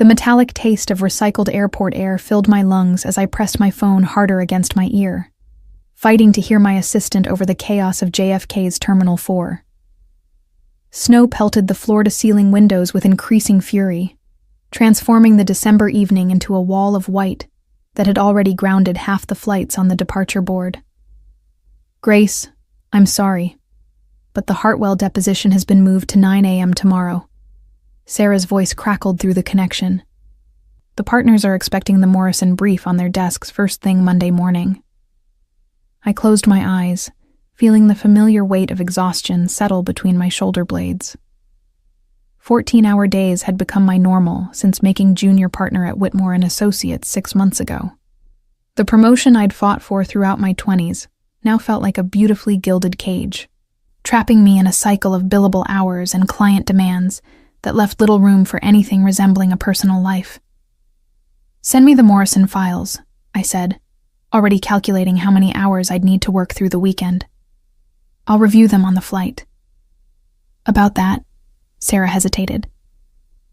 The metallic taste of recycled airport air filled my lungs as I pressed my phone harder against my ear, fighting to hear my assistant over the chaos of JFK's Terminal 4. Snow pelted the floor-to-ceiling windows with increasing fury, transforming the December evening into a wall of white that had already grounded half the flights on the departure board. "Grace, I'm sorry, but the Hartwell deposition has been moved to 9 a.m. tomorrow." Sarah's voice crackled through the connection. The partners are expecting the Morrison brief on their desks first thing Monday morning. I closed my eyes, feeling the familiar weight of exhaustion settle between my shoulder blades. 14-hour days had become my normal since making junior partner at Whitmore & Associates 6 months ago. The promotion I'd fought for throughout my 20s now felt like a beautifully gilded cage, trapping me in a cycle of billable hours and client demands that left little room for anything resembling a personal life. "Send me the Morrison files," I said, already calculating how many hours I'd need to work through the weekend. "I'll review them on the flight." "About that," Sarah hesitated.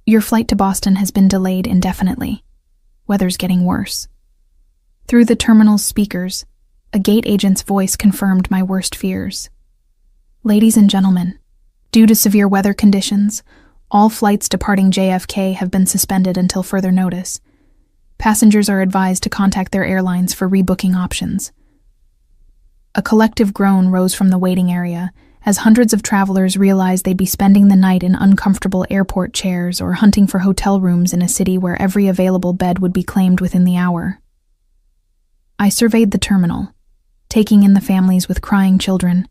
"Your flight to Boston has been delayed indefinitely. Weather's getting worse." Through the terminal's speakers, a gate agent's voice confirmed my worst fears. "Ladies and gentlemen, due to severe weather conditions, all flights departing JFK have been suspended until further notice. Passengers are advised to contact their airlines for rebooking options." A collective groan rose from the waiting area as hundreds of travelers realized they'd be spending the night in uncomfortable airport chairs or hunting for hotel rooms in a city where every available bed would be claimed within the hour. I surveyed the terminal, taking in the families with crying children,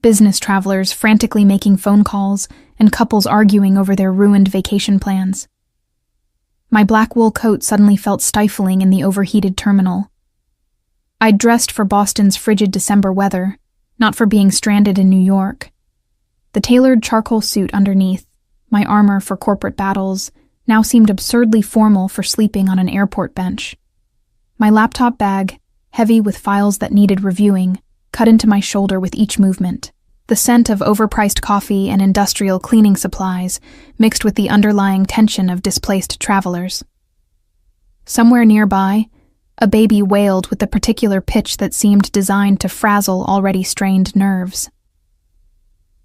business travelers frantically making phone calls, and couples arguing over their ruined vacation plans. My black wool coat suddenly felt stifling in the overheated terminal. I'd dressed for Boston's frigid December weather, not for being stranded in New York. The tailored charcoal suit underneath, my armor for corporate battles, now seemed absurdly formal for sleeping on an airport bench. My laptop bag, heavy with files that needed reviewing, cut into my shoulder with each movement. The scent of overpriced coffee and industrial cleaning supplies mixed with the underlying tension of displaced travelers. Somewhere nearby, a baby wailed with the particular pitch that seemed designed to frazzle already strained nerves.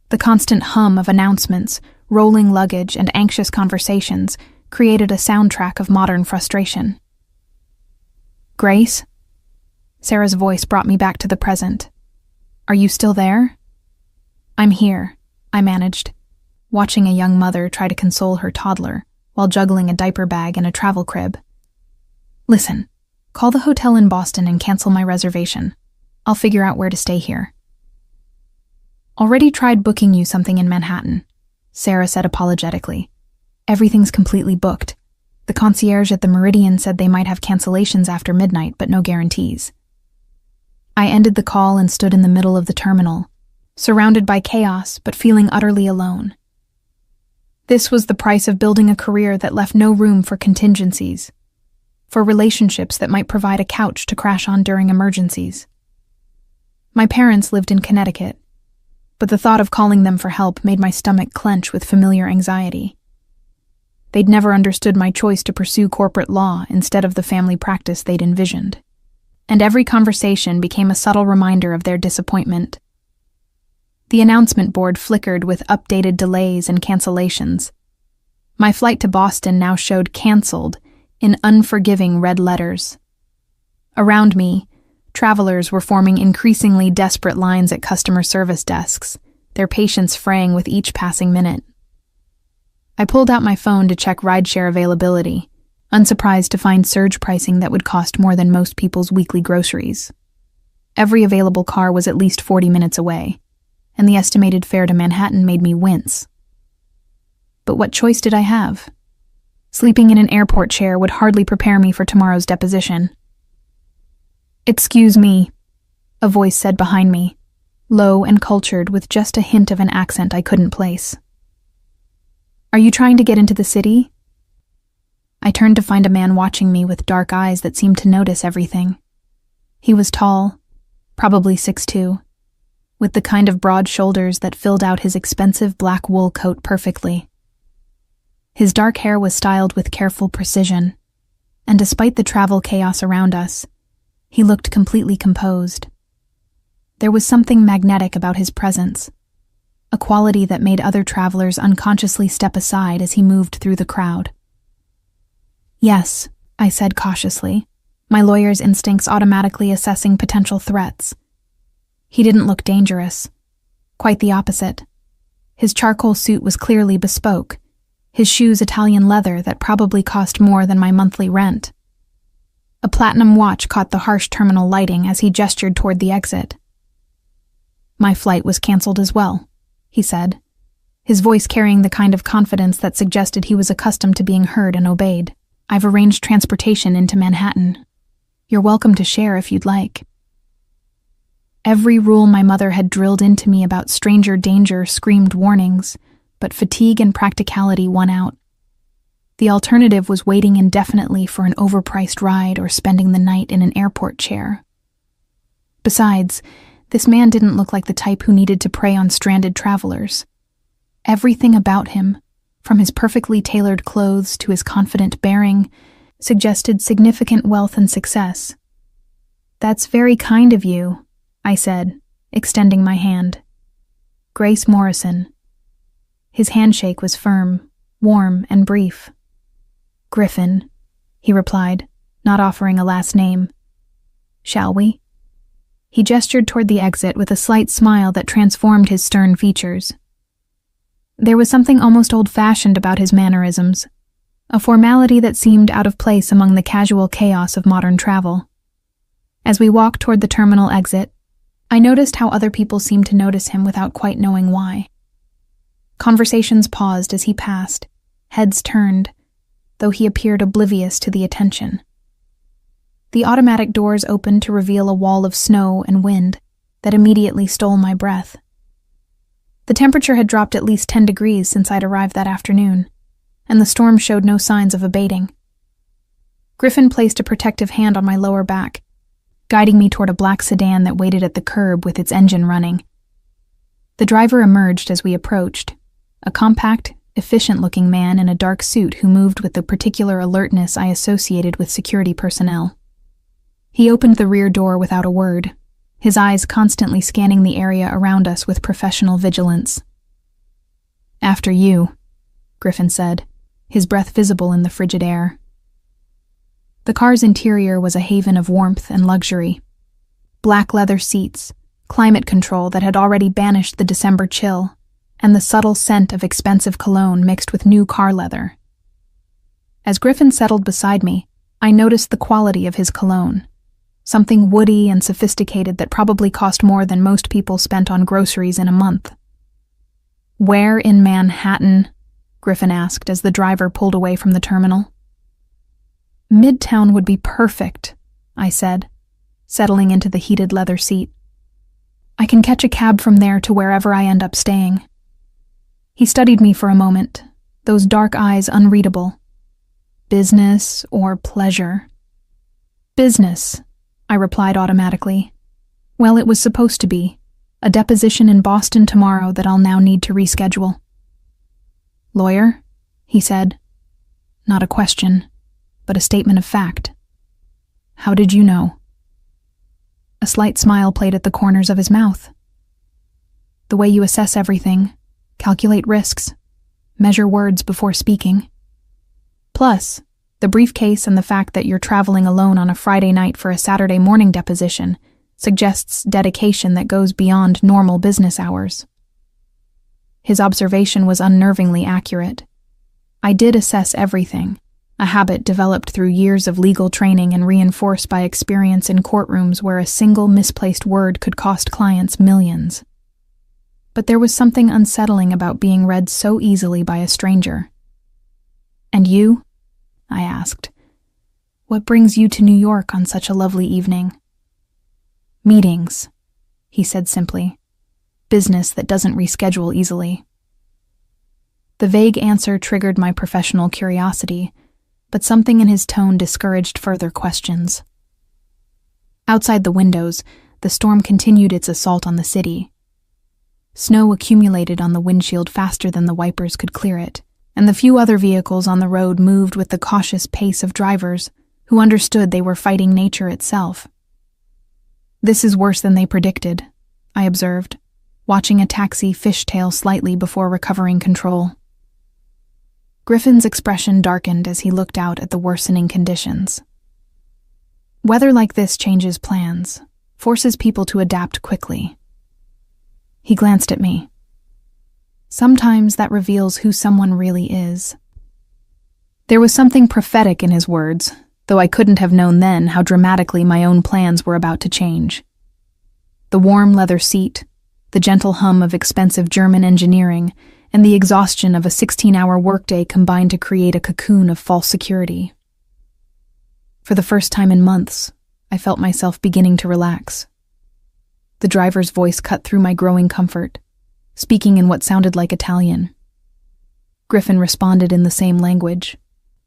The constant hum of announcements, rolling luggage, and anxious conversations created a soundtrack of modern frustration. "Grace?" Sarah's voice brought me back to the present. "Are you still there?" "I'm here," I managed, watching a young mother try to console her toddler while juggling a diaper bag and a travel crib. "Listen, call the hotel in Boston and cancel my reservation. I'll figure out where to stay here." "Already tried booking you something in Manhattan," Sarah said apologetically. "Everything's completely booked. The concierge at the Meridian said they might have cancellations after midnight, but no guarantees." I ended the call and stood in the middle of the terminal, surrounded by chaos but feeling utterly alone. This was the price of building a career that left no room for contingencies, for relationships that might provide a couch to crash on during emergencies. My parents lived in Connecticut, but the thought of calling them for help made my stomach clench with familiar anxiety. They'd never understood my choice to pursue corporate law instead of the family practice they'd envisioned, and every conversation became a subtle reminder of their disappointment. The announcement board flickered with updated delays and cancellations. My flight to Boston now showed "canceled" in unforgiving red letters. Around me, travelers were forming increasingly desperate lines at customer service desks, their patience fraying with each passing minute. I pulled out my phone to check rideshare availability, unsurprised to find surge pricing that would cost more than most people's weekly groceries. Every available car was at least 40 minutes away, and the estimated fare to Manhattan made me wince. But what choice did I have? Sleeping in an airport chair would hardly prepare me for tomorrow's deposition. "Excuse me," a voice said behind me, low and cultured with just a hint of an accent I couldn't place. "Are you trying to get into the city?" I turned to find a man watching me with dark eyes that seemed to notice everything. He was tall, probably 6'2", with the kind of broad shoulders that filled out his expensive black wool coat perfectly. His dark hair was styled with careful precision, and despite the travel chaos around us, he looked completely composed. There was something magnetic about his presence, a quality that made other travelers unconsciously step aside as he moved through the crowd. "Yes," I said cautiously, my lawyer's instincts automatically assessing potential threats. He didn't look dangerous. Quite the opposite. His charcoal suit was clearly bespoke, his shoes Italian leather that probably cost more than my monthly rent. A platinum watch caught the harsh terminal lighting as he gestured toward the exit. "My flight was canceled as well," he said, his voice carrying the kind of confidence that suggested he was accustomed to being heard and obeyed. "I've arranged transportation into Manhattan. You're welcome to share if you'd like." Every rule my mother had drilled into me about stranger danger screamed warnings, but fatigue and practicality won out. The alternative was waiting indefinitely for an overpriced ride or spending the night in an airport chair. Besides, this man didn't look like the type who needed to prey on stranded travelers. Everything about him, from his perfectly tailored clothes to his confident bearing, suggested significant wealth and success. "That's very kind of you," I said, extending my hand. "Grace Morrison." His handshake was firm, warm, and brief. "Griffin," he replied, not offering a last name. "Shall we?" He gestured toward the exit with a slight smile that transformed his stern features. There was something almost old-fashioned about his mannerisms, a formality that seemed out of place among the casual chaos of modern travel. As we walked toward the terminal exit, I noticed how other people seemed to notice him without quite knowing why. Conversations paused as he passed, heads turned, though he appeared oblivious to the attention. The automatic doors opened to reveal a wall of snow and wind that immediately stole my breath. The temperature had dropped at least 10 degrees since I'd arrived that afternoon, and the storm showed no signs of abating. Griffin placed a protective hand on my lower back, guiding me toward a black sedan that waited at the curb with its engine running. The driver emerged as we approached, a compact, efficient-looking man in a dark suit who moved with the particular alertness I associated with security personnel. He opened the rear door without a word, his eyes constantly scanning the area around us with professional vigilance. "After you," Griffin said, his breath visible in the frigid air. The car's interior was a haven of warmth and luxury. Black leather seats, climate control that had already banished the December chill, and the subtle scent of expensive cologne mixed with new car leather. As Griffin settled beside me, I noticed the quality of his cologne, something woody and sophisticated that probably cost more than most people spent on groceries in a month. "Where in Manhattan?" Griffin asked as the driver pulled away from the terminal. "Midtown would be perfect," I said, settling into the heated leather seat. "I can catch a cab from there to wherever I end up staying." He studied me for a moment, those dark eyes unreadable. "Business or pleasure?" "Business," I replied automatically. "Well, it was supposed to be. A deposition in Boston tomorrow that I'll now need to reschedule." "Lawyer?" he said. Not a question, but a statement of fact. "How did you know?" A slight smile played at the corners of his mouth. "The way you assess everything, calculate risks, measure words before speaking. Plus, the briefcase and the fact that you're traveling alone on a Friday night for a Saturday morning deposition suggests dedication that goes beyond normal business hours." His observation was unnervingly accurate. I did assess everything, a habit developed through years of legal training and reinforced by experience in courtrooms where a single misplaced word could cost clients millions. But there was something unsettling about being read so easily by a stranger. "And you?" I asked. "What brings you to New York on such a lovely evening?" "Meetings," he said simply. "Business that doesn't reschedule easily." The vague answer triggered my professional curiosity, but something in his tone discouraged further questions. Outside the windows, the storm continued its assault on the city. Snow accumulated on the windshield faster than the wipers could clear it, and the few other vehicles on the road moved with the cautious pace of drivers who understood they were fighting nature itself. "This is worse than they predicted," I observed, watching a taxi fishtail slightly before recovering control. Griffin's expression darkened as he looked out at the worsening conditions. Weather like this changes plans, forces people to adapt quickly. He glanced at me. Sometimes that reveals who someone really is. There was something prophetic in his words, though I couldn't have known then how dramatically my own plans were about to change. The warm leather seat, the gentle hum of expensive German engineering, and the exhaustion of a 16-hour workday combined to create a cocoon of false security. For the first time in months, I felt myself beginning to relax. The driver's voice cut through my growing comfort, speaking in what sounded like Italian. Griffin responded in the same language,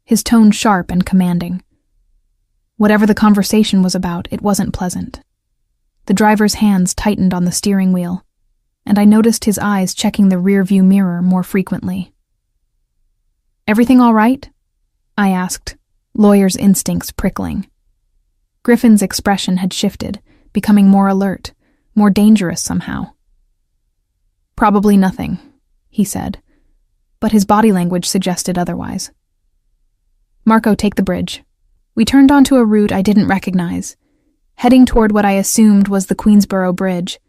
his tone sharp and commanding. Whatever the conversation was about, it wasn't pleasant. The driver's hands tightened on the steering wheel, and I noticed his eyes checking the rearview mirror more frequently. "Everything all right?" I asked, lawyer's instincts prickling. Griffin's expression had shifted, becoming more alert, more dangerous somehow. "Probably nothing," he said, but his body language suggested otherwise. "Marco, take the bridge." We turned onto a route I didn't recognize, heading toward what I assumed was the Queensboro Bridge.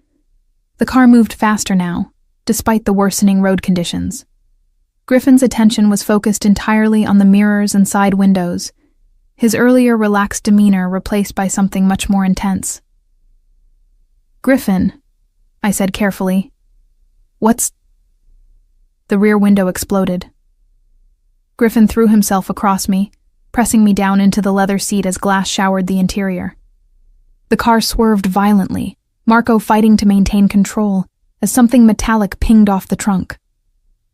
The car moved faster now, despite the worsening road conditions. Griffin's attention was focused entirely on the mirrors and side windows, his earlier relaxed demeanor replaced by something much more intense. "Griffin," I said carefully, "what's—" The rear window exploded. Griffin threw himself across me, pressing me down into the leather seat as glass showered the interior. The car swerved violently, Marco fighting to maintain control as something metallic pinged off the trunk.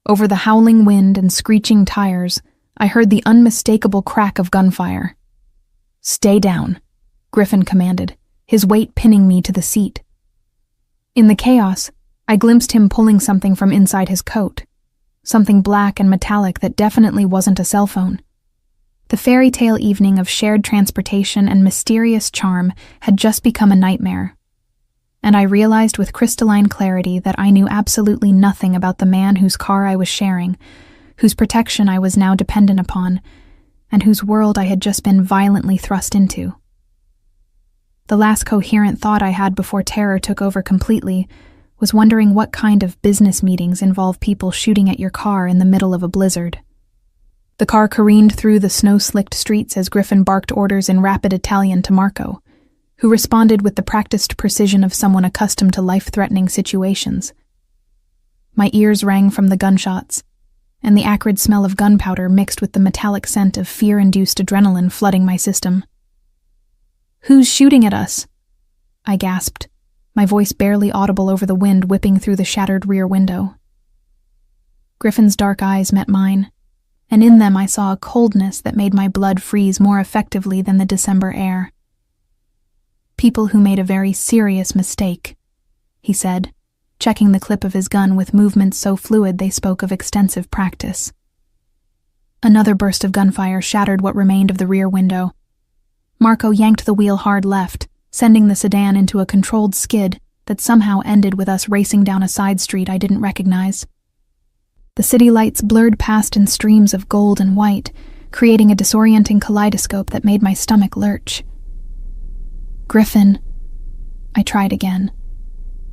Over the howling wind and screeching tires, I heard the unmistakable crack of gunfire. "Stay down," Griffin commanded, his weight pinning me to the seat. In the chaos, I glimpsed him pulling something from inside his coat, something black and metallic that definitely wasn't a cell phone. The fairy tale evening of shared transportation and mysterious charm had just become a nightmare, and I realized with crystalline clarity that I knew absolutely nothing about the man whose car I was sharing, whose protection I was now dependent upon, and whose world I had just been violently thrust into. The last coherent thought I had before terror took over completely was wondering what kind of business meetings involve people shooting at your car in the middle of a blizzard. The car careened through the snow-slicked streets as Griffin barked orders in rapid Italian to Marco, who responded with the practiced precision of someone accustomed to life-threatening situations. My ears rang from the gunshots, and the acrid smell of gunpowder mixed with the metallic scent of fear-induced adrenaline flooding my system. "Who's shooting at us?" I gasped, my voice barely audible over the wind whipping through the shattered rear window. Griffin's dark eyes met mine, and in them I saw a coldness that made my blood freeze more effectively than the December air. "People who made a very serious mistake," he said, checking the clip of his gun with movements so fluid they spoke of extensive practice. Another burst of gunfire shattered what remained of the rear window. Marco yanked the wheel hard left, sending the sedan into a controlled skid that somehow ended with us racing down a side street I didn't recognize. The city lights blurred past in streams of gold and white, creating a disorienting kaleidoscope that made my stomach lurch. "Griffin," I tried again,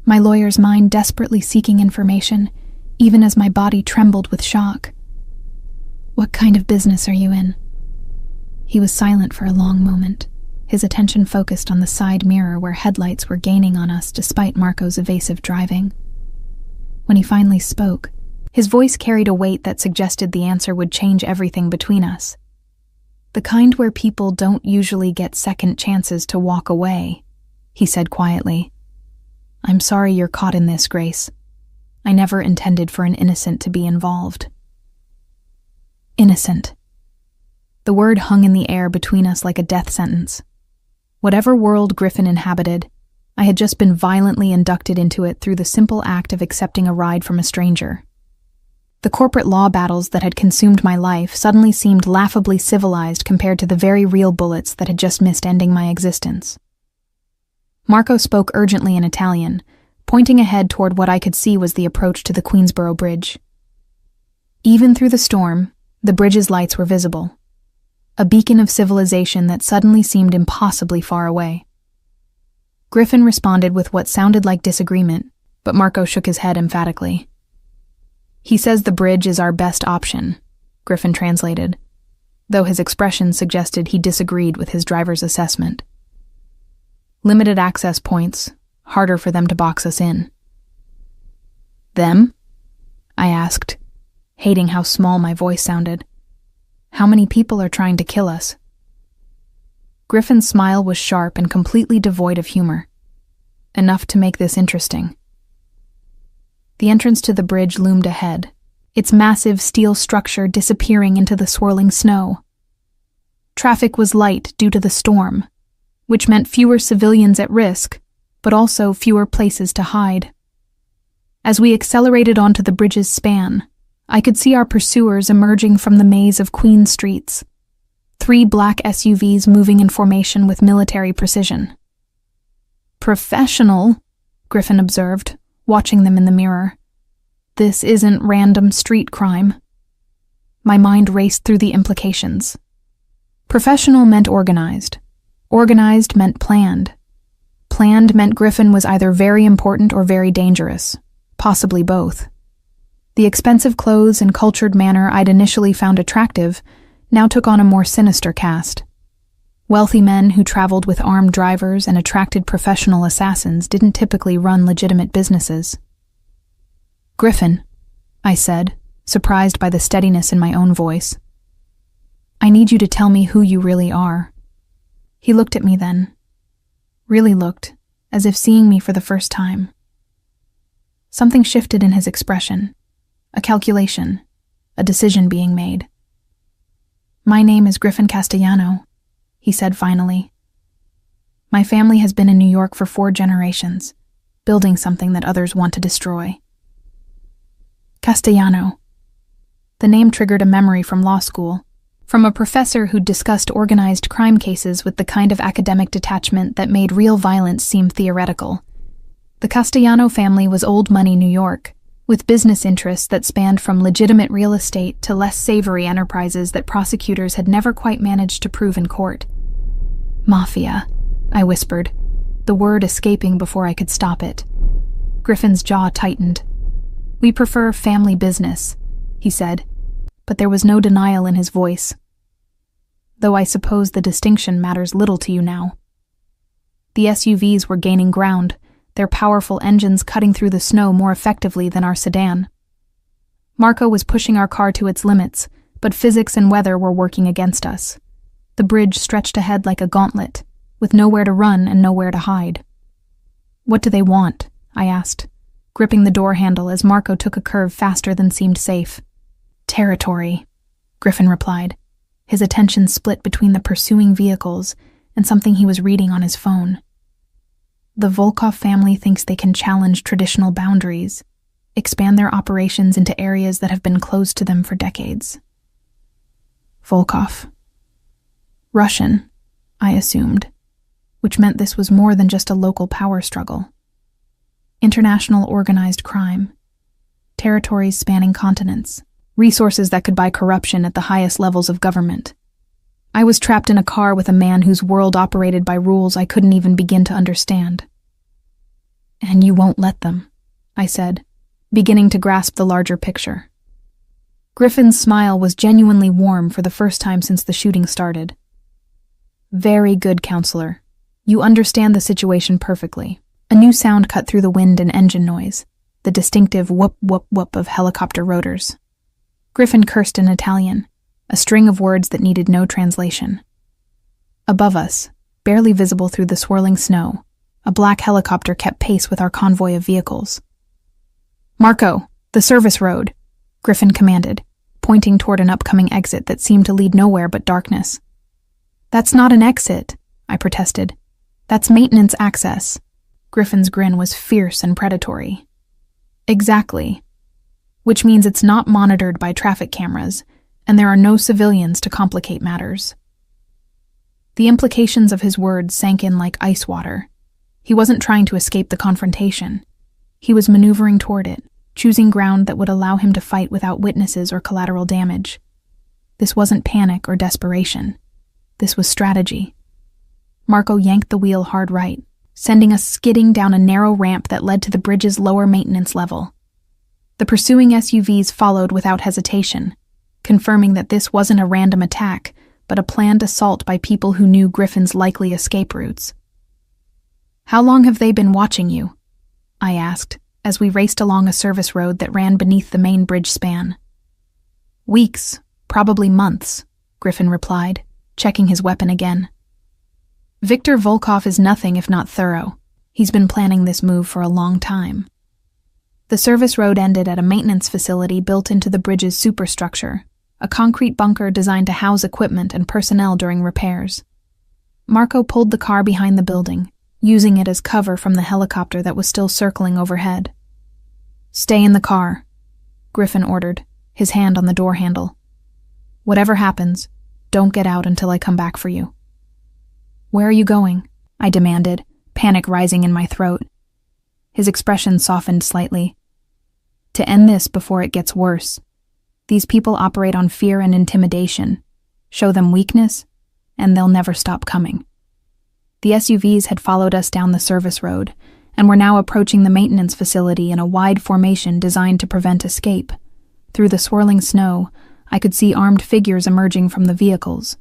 my lawyer's mind desperately seeking information, even as my body trembled with shock. "What kind of business are you in?" He was silent for a long moment, his attention focused on the side mirror where headlights were gaining on us despite Marco's evasive driving. When he finally spoke, his voice carried a weight that suggested the answer would change everything between us. "The kind where people don't usually get second chances to walk away," he said quietly. "I'm sorry you're caught in this, Grace. I never intended for an innocent to be involved." Innocent. The word hung in the air between us like a death sentence. Whatever world Griffin inhabited, I had just been violently inducted into it through the simple act of accepting a ride from a stranger. The corporate law battles that had consumed my life suddenly seemed laughably civilized compared to the very real bullets that had just missed ending my existence. Marco spoke urgently in Italian, pointing ahead toward what I could see was the approach to the Queensboro Bridge. Even through the storm, the bridge's lights were visible, a beacon of civilization that suddenly seemed impossibly far away. Griffin responded with what sounded like disagreement, but Marco shook his head emphatically. "He says the bridge is our best option," Griffin translated, though his expression suggested he disagreed with his driver's assessment. "Limited access points, harder for them to box us in." "Them?" I asked, hating how small my voice sounded. "How many people are trying to kill us?" Griffin's smile was sharp and completely devoid of humor. Enough to make this interesting. The entrance to the bridge loomed ahead, its massive steel structure disappearing into the swirling snow. Traffic was light due to the storm, which meant fewer civilians at risk, but also fewer places to hide. As we accelerated onto the bridge's span, I could see our pursuers emerging from the maze of Queen streets, 3 black SUVs moving in formation with military precision. "Professional," Griffin observed, watching them in the mirror. "This isn't random street crime." My mind raced through the implications. Professional meant organized. Organized meant planned. Planned meant Griffin was either very important or very dangerous, possibly both. The expensive clothes and cultured manner I'd initially found attractive now took on a more sinister cast. Wealthy men who traveled with armed drivers and attracted professional assassins didn't typically run legitimate businesses. "Griffin," I said, surprised by the steadiness in my own voice. "I need you to tell me who you really are." He looked at me then. Really looked, as if seeing me for the first time. Something shifted in his expression. A calculation, a decision being made. "My name is Griffin Castellano," he said finally. "My family has been in New York for 4 generations, building something that others want to destroy." Castellano. The name triggered a memory from law school, from a professor who'd discussed organized crime cases with the kind of academic detachment that made real violence seem theoretical. The Castellano family was old money New York, with business interests that spanned from legitimate real estate to less savory enterprises that prosecutors had never quite managed to prove in court. "Mafia," I whispered, the word escaping before I could stop it. Griffin's jaw tightened. "We prefer family business," he said, but there was no denial in his voice. "Though I suppose the distinction matters little to you now." The SUVs were gaining ground, their powerful engines cutting through the snow more effectively than our sedan. Marco was pushing our car to its limits, but physics and weather were working against us. The bridge stretched ahead like a gauntlet, with nowhere to run and nowhere to hide. "What do they want?" I asked, gripping the door handle as Marco took a curve faster than seemed safe. "Territory," Griffin replied, his attention split between the pursuing vehicles and something he was reading on his phone. "The Volkov family thinks they can challenge traditional boundaries, expand their operations into areas that have been closed to them for decades." Volkov. Russian, I assumed, which meant this was more than just a local power struggle. International organized crime, territories spanning continents, resources that could buy corruption at the highest levels of government. I was trapped in a car with a man whose world operated by rules I couldn't even begin to understand. "And you won't let them," I said, beginning to grasp the larger picture. Griffin's smile was genuinely warm for the first time since the shooting started. "Very good, counselor. You understand the situation perfectly." A new sound cut through the wind and engine noise, the distinctive whoop whoop whoop of helicopter rotors. Griffin cursed in Italian, a string of words that needed no translation. Above us, barely visible through the swirling snow, a black helicopter kept pace with our convoy of vehicles. "Marco, the service road," Griffin commanded, pointing toward an upcoming exit that seemed to lead nowhere but darkness. "That's not an exit," I protested. "That's maintenance access." Griffin's grin was fierce and predatory. "Exactly. which means it's not monitored by traffic cameras, and there are no civilians to complicate matters. The implications of his words sank in like ice water. He wasn't trying to escape the confrontation. He was maneuvering toward it, choosing ground that would allow him to fight without witnesses or collateral damage. This wasn't panic or desperation. This was strategy. Marco yanked the wheel hard right, sending us skidding down a narrow ramp that led to the bridge's lower maintenance level. The pursuing SUVs followed without hesitation, confirming that this wasn't a random attack, but a planned assault by people who knew Griffin's likely escape routes. "How long have they been watching you?" I asked, as we raced along a service road that ran beneath the main bridge span. "Weeks, probably months," Griffin replied, checking his weapon again. "Viktor Volkov is nothing if not thorough. He's been planning this move for a long time." The service road ended at a maintenance facility built into the bridge's superstructure, a concrete bunker designed to house equipment and personnel during repairs. Marco pulled the car behind the building, using it as cover from the helicopter that was still circling overhead. "Stay in the car," Griffin ordered, his hand on the door handle. "Whatever happens, don't get out until I come back for you." "Where are you going?" I demanded, panic rising in my throat. His expression softened slightly. "To end this before it gets worse. These people operate on fear and intimidation. Show them weakness, and they'll never stop coming." The SUVs had followed us down the service road, and were now approaching the maintenance facility in a wide formation designed to prevent escape. Through the swirling snow, I could see armed figures emerging from the vehicles,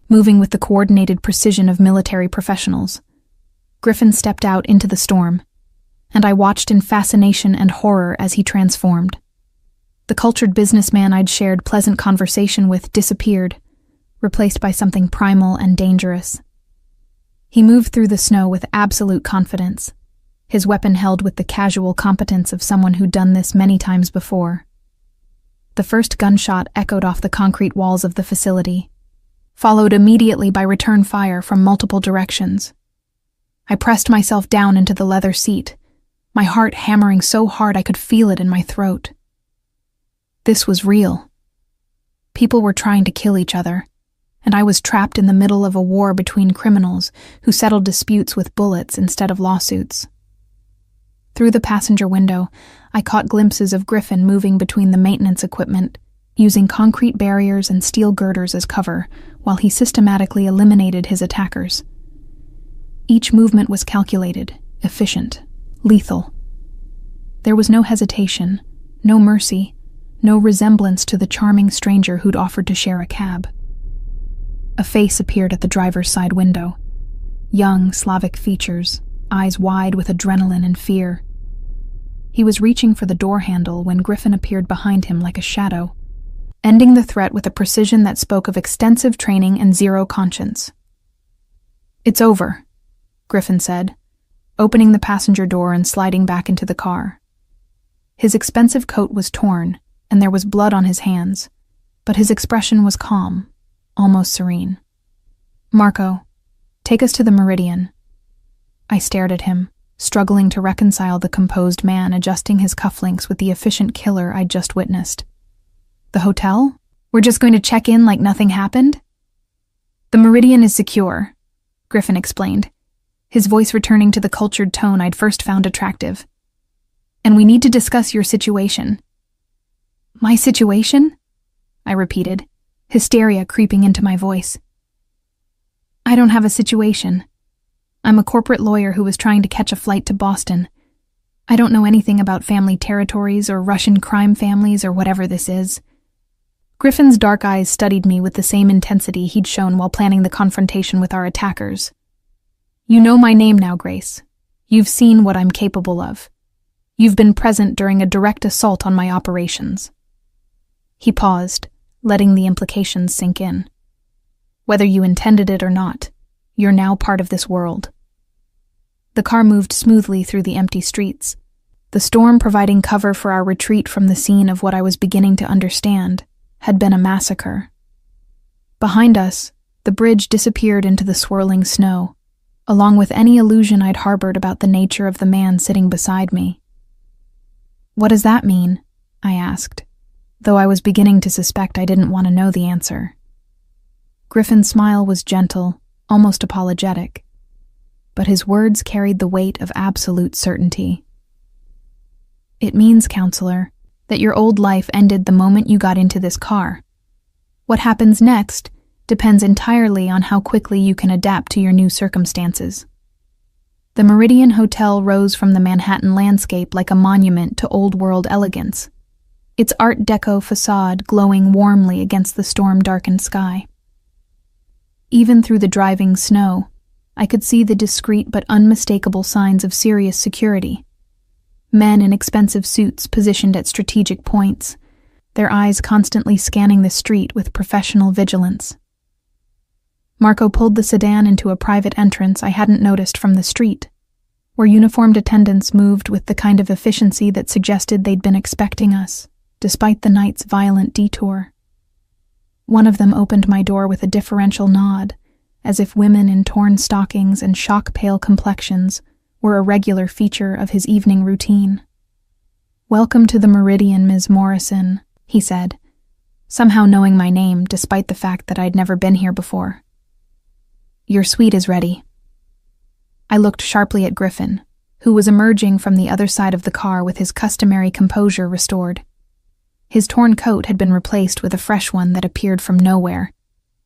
moving with the coordinated precision of military professionals. Griffin stepped out into the storm, and I watched in fascination and horror as he transformed. The cultured businessman I'd shared pleasant conversation with disappeared, replaced by something primal and dangerous. He moved through the snow with absolute confidence, his weapon held with the casual competence of someone who'd done this many times before. The first gunshot echoed off the concrete walls of the facility, followed immediately by return fire from multiple directions. I pressed myself down into the leather seat, my heart hammering so hard I could feel it in my throat. This was real. People were trying to kill each other, and I was trapped in the middle of a war between criminals who settled disputes with bullets instead of lawsuits. Through the passenger window, I caught glimpses of Griffin moving between the maintenance equipment, using concrete barriers and steel girders as cover, while he systematically eliminated his attackers. Each movement was calculated, efficient, lethal. There was no hesitation, no mercy, no resemblance to the charming stranger who'd offered to share a cab. A face appeared at the driver's side window. Young, Slavic features, eyes wide with adrenaline and fear. He was reaching for the door handle when Griffin appeared behind him like a shadow, ending the threat with a precision that spoke of extensive training and zero conscience. "It's over," Griffin said, opening the passenger door and sliding back into the car. His expensive coat was torn, and there was blood on his hands, but his expression was calm, almost serene. "Marco, take us to the Meridian." I stared at him, struggling to reconcile the composed man adjusting his cufflinks with the efficient killer I'd just witnessed. "The hotel? We're just going to check in like nothing happened?" "The Meridian is secure," Griffin explained, his voice returning to the cultured tone I'd first found attractive. "And we need to discuss your situation." "My situation?" I repeated, hysteria creeping into my voice. "I don't have a situation. I'm a corporate lawyer who was trying to catch a flight to Boston. I don't know anything about family territories or Russian crime families or whatever this is." Griffin's dark eyes studied me with the same intensity he'd shown while planning the confrontation with our attackers. "You know my name now, Grace. You've seen what I'm capable of. You've been present during a direct assault on my operations." He paused, letting the implications sink in. "Whether you intended it or not, you're now part of this world." The car moved smoothly through the empty streets, the storm providing cover for our retreat from the scene of what I was beginning to understand had been a massacre. Behind us, the bridge disappeared into the swirling snow, along with any illusion I'd harbored about the nature of the man sitting beside me. "What does that mean?" I asked, though I was beginning to suspect I didn't want to know the answer. Griffin's smile was gentle, almost apologetic, but his words carried the weight of absolute certainty. It means, counselor, that your old life ended the moment you got into this car. What happens next depends entirely on how quickly you can adapt to your new circumstances. The Meridian Hotel rose from the Manhattan landscape like a monument to old-world elegance, its Art Deco facade glowing warmly against the storm-darkened sky. Even through the driving snow, I could see the discreet but unmistakable signs of serious security. Men in expensive suits positioned at strategic points, their eyes constantly scanning the street with professional vigilance. Marco pulled the sedan into a private entrance I hadn't noticed from the street, where uniformed attendants moved with the kind of efficiency that suggested they'd been expecting us, despite the night's violent detour. One of them opened my door with a deferential nod, as if women in torn stockings and shock-pale complexions were a regular feature of his evening routine. "Welcome to the Meridian, Ms. Morrison," he said, somehow knowing my name despite the fact that I'd never been here before. "Your suite is ready." I looked sharply at Griffin, who was emerging from the other side of the car with his customary composure restored. His torn coat had been replaced with a fresh one that appeared from nowhere,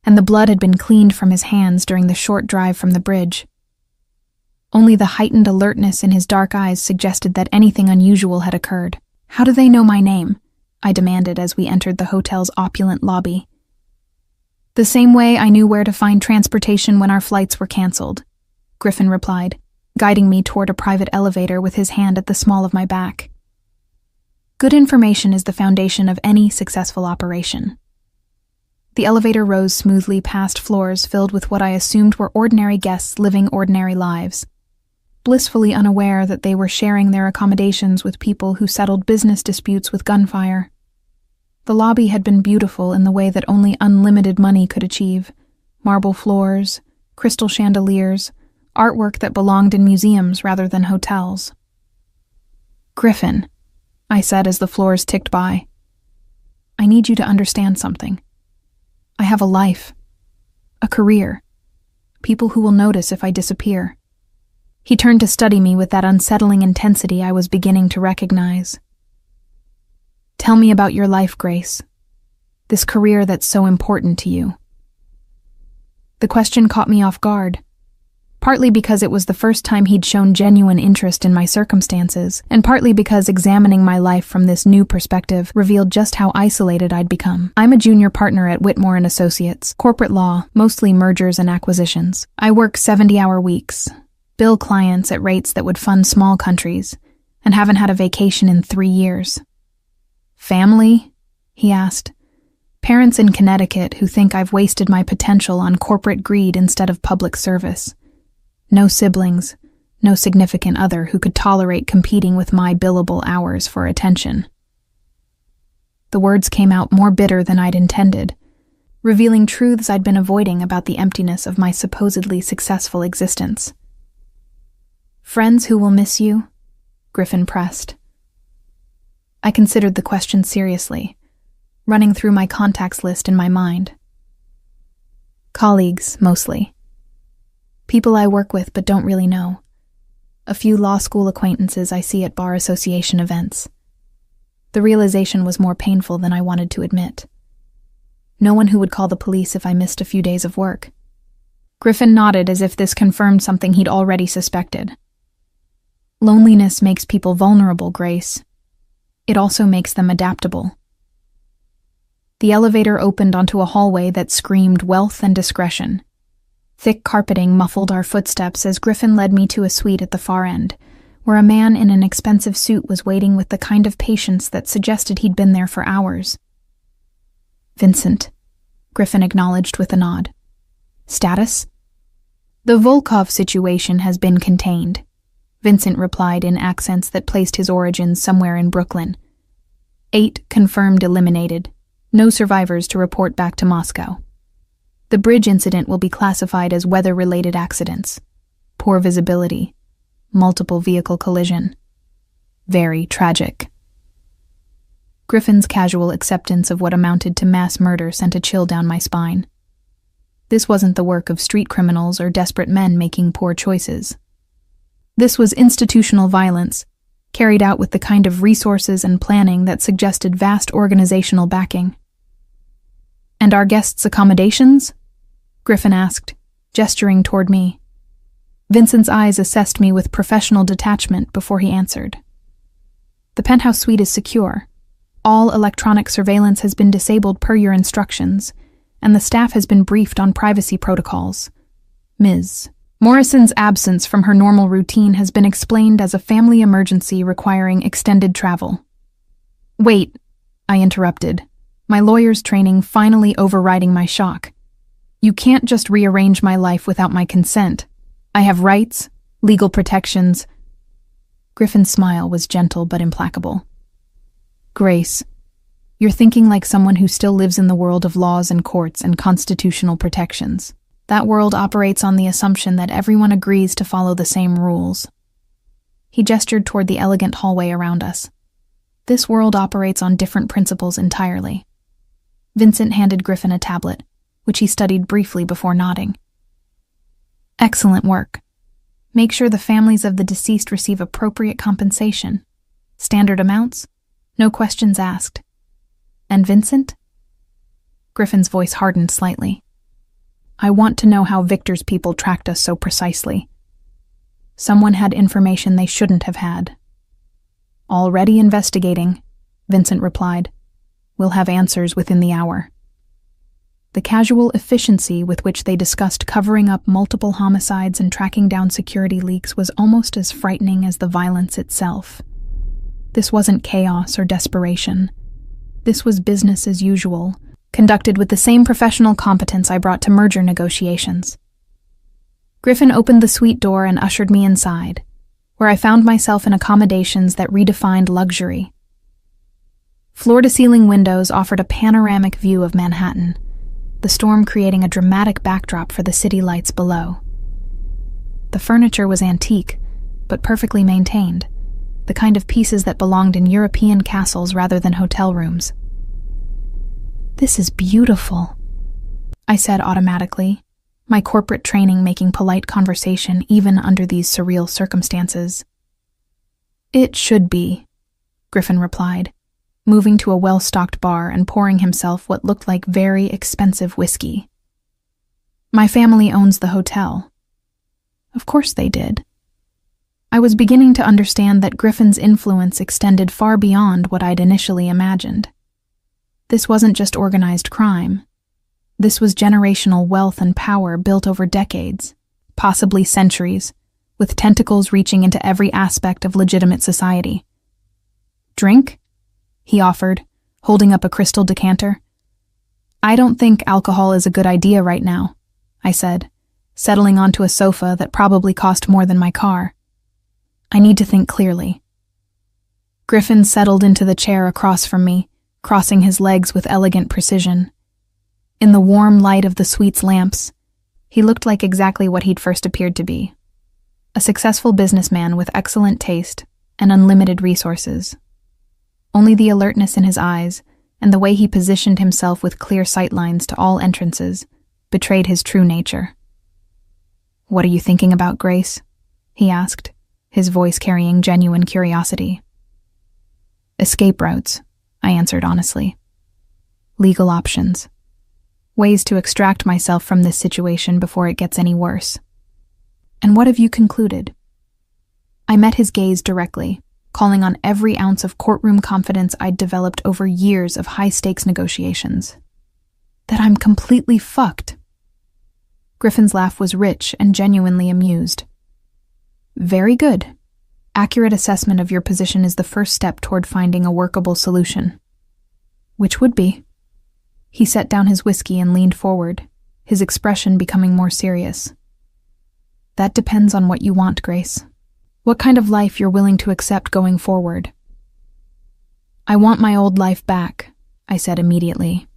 and the blood had been cleaned from his hands during the short drive from the bridge. Only the heightened alertness in his dark eyes suggested that anything unusual had occurred. "How do they know my name?" I demanded as we entered the hotel's opulent lobby. "The same way I knew where to find transportation when our flights were canceled," Griffin replied, guiding me toward a private elevator with his hand at the small of my back. Good information is the foundation of any successful operation. The elevator rose smoothly past floors filled with what I assumed were ordinary guests living ordinary lives, blissfully unaware that they were sharing their accommodations with people who settled business disputes with gunfire. The lobby had been beautiful in the way that only unlimited money could achieve: marble floors, crystal chandeliers, artwork that belonged in museums rather than hotels. "Griffin," I said as the floors ticked by, "I need you to understand something. I have a life, a career, people who will notice if I disappear." He turned to study me with that unsettling intensity I was beginning to recognize. "Tell me about your life, Grace. This career that's so important to you." The question caught me off guard, partly because it was the first time he'd shown genuine interest in my circumstances, and partly because examining my life from this new perspective revealed just how isolated I'd become. "I'm a junior partner at Whitmore & Associates, corporate law, mostly mergers and acquisitions. I work 70-hour weeks, bill clients at rates that would fund small countries, and haven't had a vacation in 3 years. "Family?" he asked. "Parents in Connecticut who think I've wasted my potential on corporate greed instead of public service. No siblings, no significant other who could tolerate competing with my billable hours for attention." The words came out more bitter than I'd intended, revealing truths I'd been avoiding about the emptiness of my supposedly successful existence. "Friends who will miss you?" Griffin pressed. I considered the question seriously, running through my contacts list in my mind. "Colleagues, mostly. People I work with but don't really know. A few law school acquaintances I see at bar association events." The realization was more painful than I wanted to admit. No one who would call the police if I missed a few days of work. Griffin nodded as if this confirmed something he'd already suspected. "Loneliness makes people vulnerable, Grace. It also makes them adaptable." The elevator opened onto a hallway that screamed wealth and discretion. Thick carpeting muffled our footsteps as Griffin led me to a suite at the far end, where a man in an expensive suit was waiting with the kind of patience that suggested he'd been there for hours. "Vincent," Griffin acknowledged with a nod. "Status?" "The Volkov situation has been contained," Vincent replied in accents that placed his origins somewhere in Brooklyn. 8 confirmed eliminated. No survivors to report back to Moscow. The bridge incident will be classified as weather-related accidents. Poor visibility. Multiple vehicle collision. Very tragic. Griffin's casual acceptance of what amounted to mass murder sent a chill down my spine. This wasn't the work of street criminals or desperate men making poor choices. This was institutional violence, carried out with the kind of resources and planning that suggested vast organizational backing. "And our guests' accommodations?" Griffin asked, gesturing toward me. Vincent's eyes assessed me with professional detachment before he answered. "The penthouse suite is secure. All electronic surveillance has been disabled per your instructions, and the staff has been briefed on privacy protocols. Ms. Morrison's absence from her normal routine has been explained as a family emergency requiring extended travel." "Wait," I interrupted, my lawyer's training finally overriding my shock. "You can't just rearrange my life without my consent. I have rights, legal protections." Griffin's smile was gentle but implacable. "Grace, you're thinking like someone who still lives in the world of laws and courts and constitutional protections. That world operates on the assumption that everyone agrees to follow the same rules." He gestured toward the elegant hallway around us. "This world operates on different principles entirely." Vincent handed Griffin a tablet, which he studied briefly before nodding. "Excellent work. Make sure the families of the deceased receive appropriate compensation. Standard amounts, no questions asked. And Vincent?" Griffin's voice hardened slightly. "I want to know how Victor's people tracked us so precisely. Someone had information they shouldn't have had." "Already investigating," Vincent replied. "We'll have answers within the hour." The casual efficiency with which they discussed covering up multiple homicides and tracking down security leaks was almost as frightening as the violence itself. This wasn't chaos or desperation. This was business as usual, conducted with the same professional competence I brought to merger negotiations. Griffin opened the suite door and ushered me inside, where I found myself in accommodations that redefined luxury. Floor-to-ceiling windows offered a panoramic view of Manhattan, the storm creating a dramatic backdrop for the city lights below. The furniture was antique, but perfectly maintained, the kind of pieces that belonged in European castles rather than hotel rooms. "This is beautiful," I said automatically, my corporate training making polite conversation even under these surreal circumstances. "It should be," Griffin replied, moving to a well-stocked bar and pouring himself what looked like very expensive whiskey. "My family owns the hotel." Of course they did. I was beginning to understand that Griffin's influence extended far beyond what I'd initially imagined. This wasn't just organized crime. This was generational wealth and power built over decades, possibly centuries, with tentacles reaching into every aspect of legitimate society. "Drink?" he offered, holding up a crystal decanter. "I don't think alcohol is a good idea right now," I said, settling onto a sofa that probably cost more than my car. "I need to think clearly." Griffin settled into the chair across from me, crossing his legs with elegant precision. In the warm light of the suite's lamps, he looked like exactly what he'd first appeared to be: a successful businessman with excellent taste and unlimited resources. Only the alertness in his eyes and the way he positioned himself with clear sightlines to all entrances betrayed his true nature. "What are you thinking about, Grace?" he asked, his voice carrying genuine curiosity. "Escape routes," I answered honestly. "Legal options. Ways to extract myself from this situation before it gets any worse." "And what have you concluded?" I met his gaze directly, calling on every ounce of courtroom confidence I'd developed over years of high-stakes negotiations. "That I'm completely fucked." Griffin's laugh was rich and genuinely amused. "Very good. Accurate assessment of your position is the first step toward finding a workable solution." "Which would be?" He set down his whiskey and leaned forward, his expression becoming more serious. "That depends on what you want, Grace. What kind of life you're willing to accept going forward." "I want my old life back," I said immediately.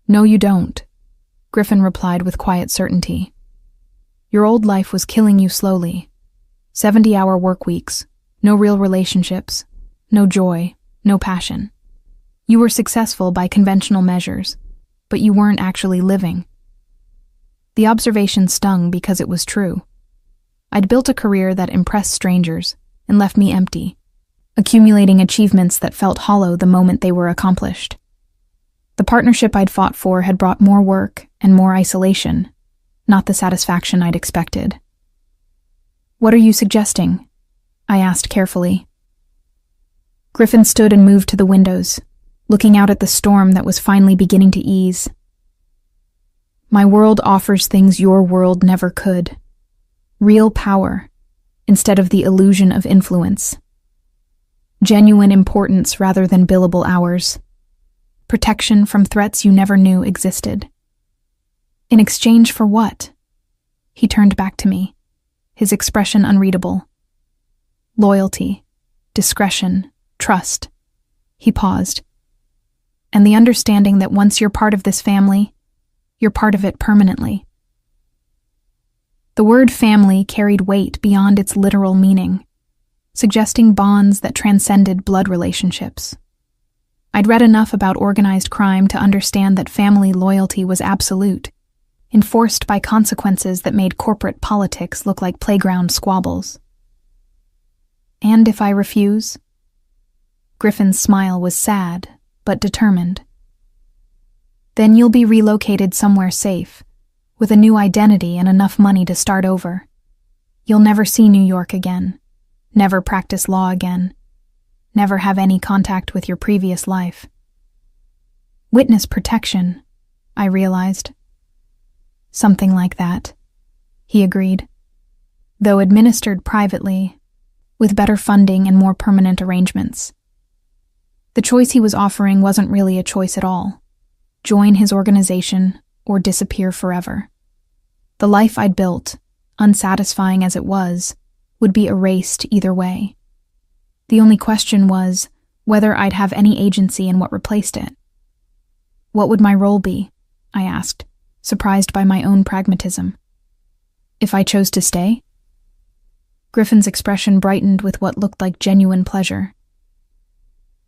"No, you don't," Griffin replied with quiet certainty. "Your old life was killing you slowly. 70-hour work weeks, no real relationships, no joy, no passion. You were successful by conventional measures, but you weren't actually living. The observation stung because it was true. I'd built a career that impressed strangers and left me empty, accumulating achievements that felt hollow the moment they were accomplished. The partnership I'd fought for had brought more work and more isolation, not the satisfaction I'd expected. "What are you suggesting?" I asked carefully. Griffin stood and moved to the windows, looking out at the storm that was finally beginning to ease. "My world offers things your world never could. Real power, instead of the illusion of influence. Genuine importance rather than billable hours. Protection from threats you never knew existed. In exchange for what?" He turned back to me, his expression unreadable. "Loyalty, discretion, trust." He paused. "And the understanding that once you're part of this family, you're part of it permanently." The word family carried weight beyond its literal meaning, suggesting bonds that transcended blood relationships. I'd read enough about organized crime to understand that family loyalty was absolute, enforced by consequences that made corporate politics look like playground squabbles. "And if I refuse?" Griffin's smile was sad, but determined. "Then you'll be relocated somewhere safe, with a new identity and enough money to start over. You'll never see New York again, never practice law again, never have any contact with your previous life." "Witness protection," I realized. "Something like that," he agreed, "though administered privately, with better funding and more permanent arrangements." The choice he was offering wasn't really a choice at all. Join his organization or disappear forever. The life I'd built, unsatisfying as it was, would be erased either way. The only question was whether I'd have any agency in what replaced it. "What would my role be?" I asked, surprised by my own pragmatism. "If I chose to stay?" Griffin's expression brightened with what looked like genuine pleasure.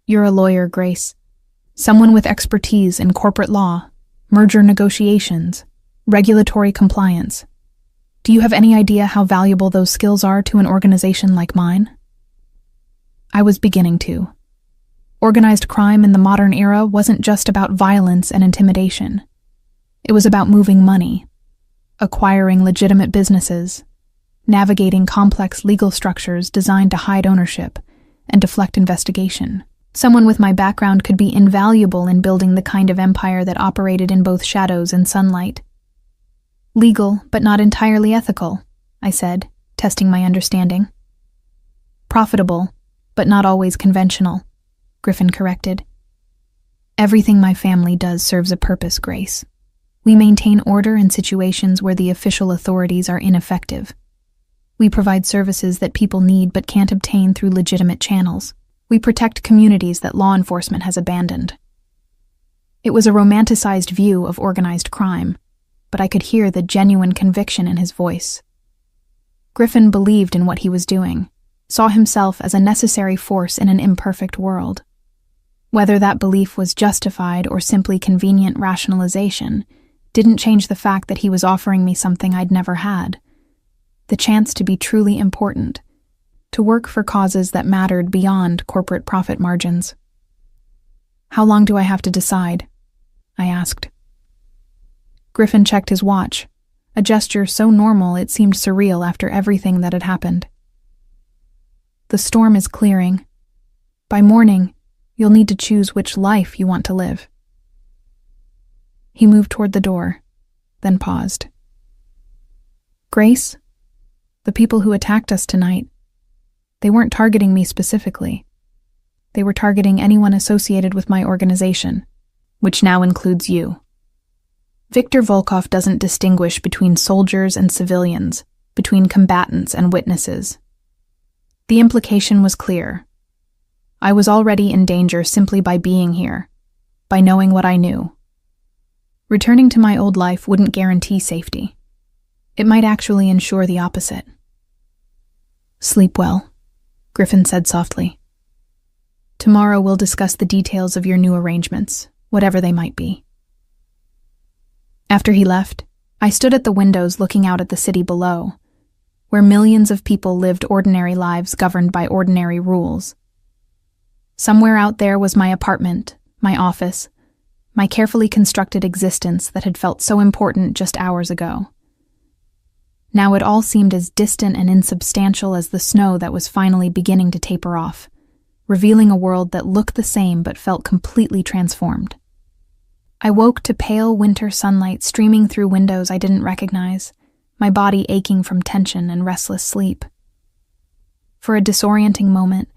"You're a lawyer, Grace. Someone with expertise in corporate law, merger negotiations, regulatory compliance. Do you have any idea how valuable those skills are to an organization like mine?" I was beginning to. Organized crime in the modern era wasn't just about violence and intimidation. It was about moving money, acquiring legitimate businesses, navigating complex legal structures designed to hide ownership and deflect investigation. Someone with my background could be invaluable in building the kind of empire that operated in both shadows and sunlight. "Legal, but not entirely ethical," I said, testing my understanding. "Profitable, but not always conventional," Griffin corrected. "Everything my family does serves a purpose, Grace. We maintain order in situations where the official authorities are ineffective. We provide services that people need but can't obtain through legitimate channels. We protect communities that law enforcement has abandoned." It was a romanticized view of organized crime, but I could hear the genuine conviction in his voice. Griffin believed in what he was doing, saw himself as a necessary force in an imperfect world. Whether that belief was justified or simply convenient rationalization didn't change the fact that he was offering me something I'd never had: the chance to be truly important, to work for causes that mattered beyond corporate profit margins. "How long do I have to decide?" I asked. Griffin checked his watch, a gesture so normal it seemed surreal after everything that had happened. "The storm is clearing. By morning, you'll need to choose which life you want to live." He moved toward the door, then paused. "Grace, the people who attacked us tonight, they weren't targeting me specifically. They were targeting anyone associated with my organization, which now includes you. Viktor Volkov doesn't distinguish between soldiers and civilians, between combatants and witnesses. The implication was clear. I was already in danger simply by being here, by knowing what I knew. Returning to my old life wouldn't guarantee safety. It might actually ensure the opposite." "Sleep well," Griffin said softly. Tomorrow we'll discuss the details of your new arrangements, whatever they might be. After he left, I stood at the windows looking out at the city below, where millions of people lived ordinary lives governed by ordinary rules. Somewhere out there was my apartment, my office, my carefully constructed existence that had felt so important just hours ago. Now it all seemed as distant and insubstantial as the snow that was finally beginning to taper off, revealing a world that looked the same but felt completely transformed. I woke to pale winter sunlight streaming through windows I didn't recognize, my body aching from tension and restless sleep. For a disorienting moment,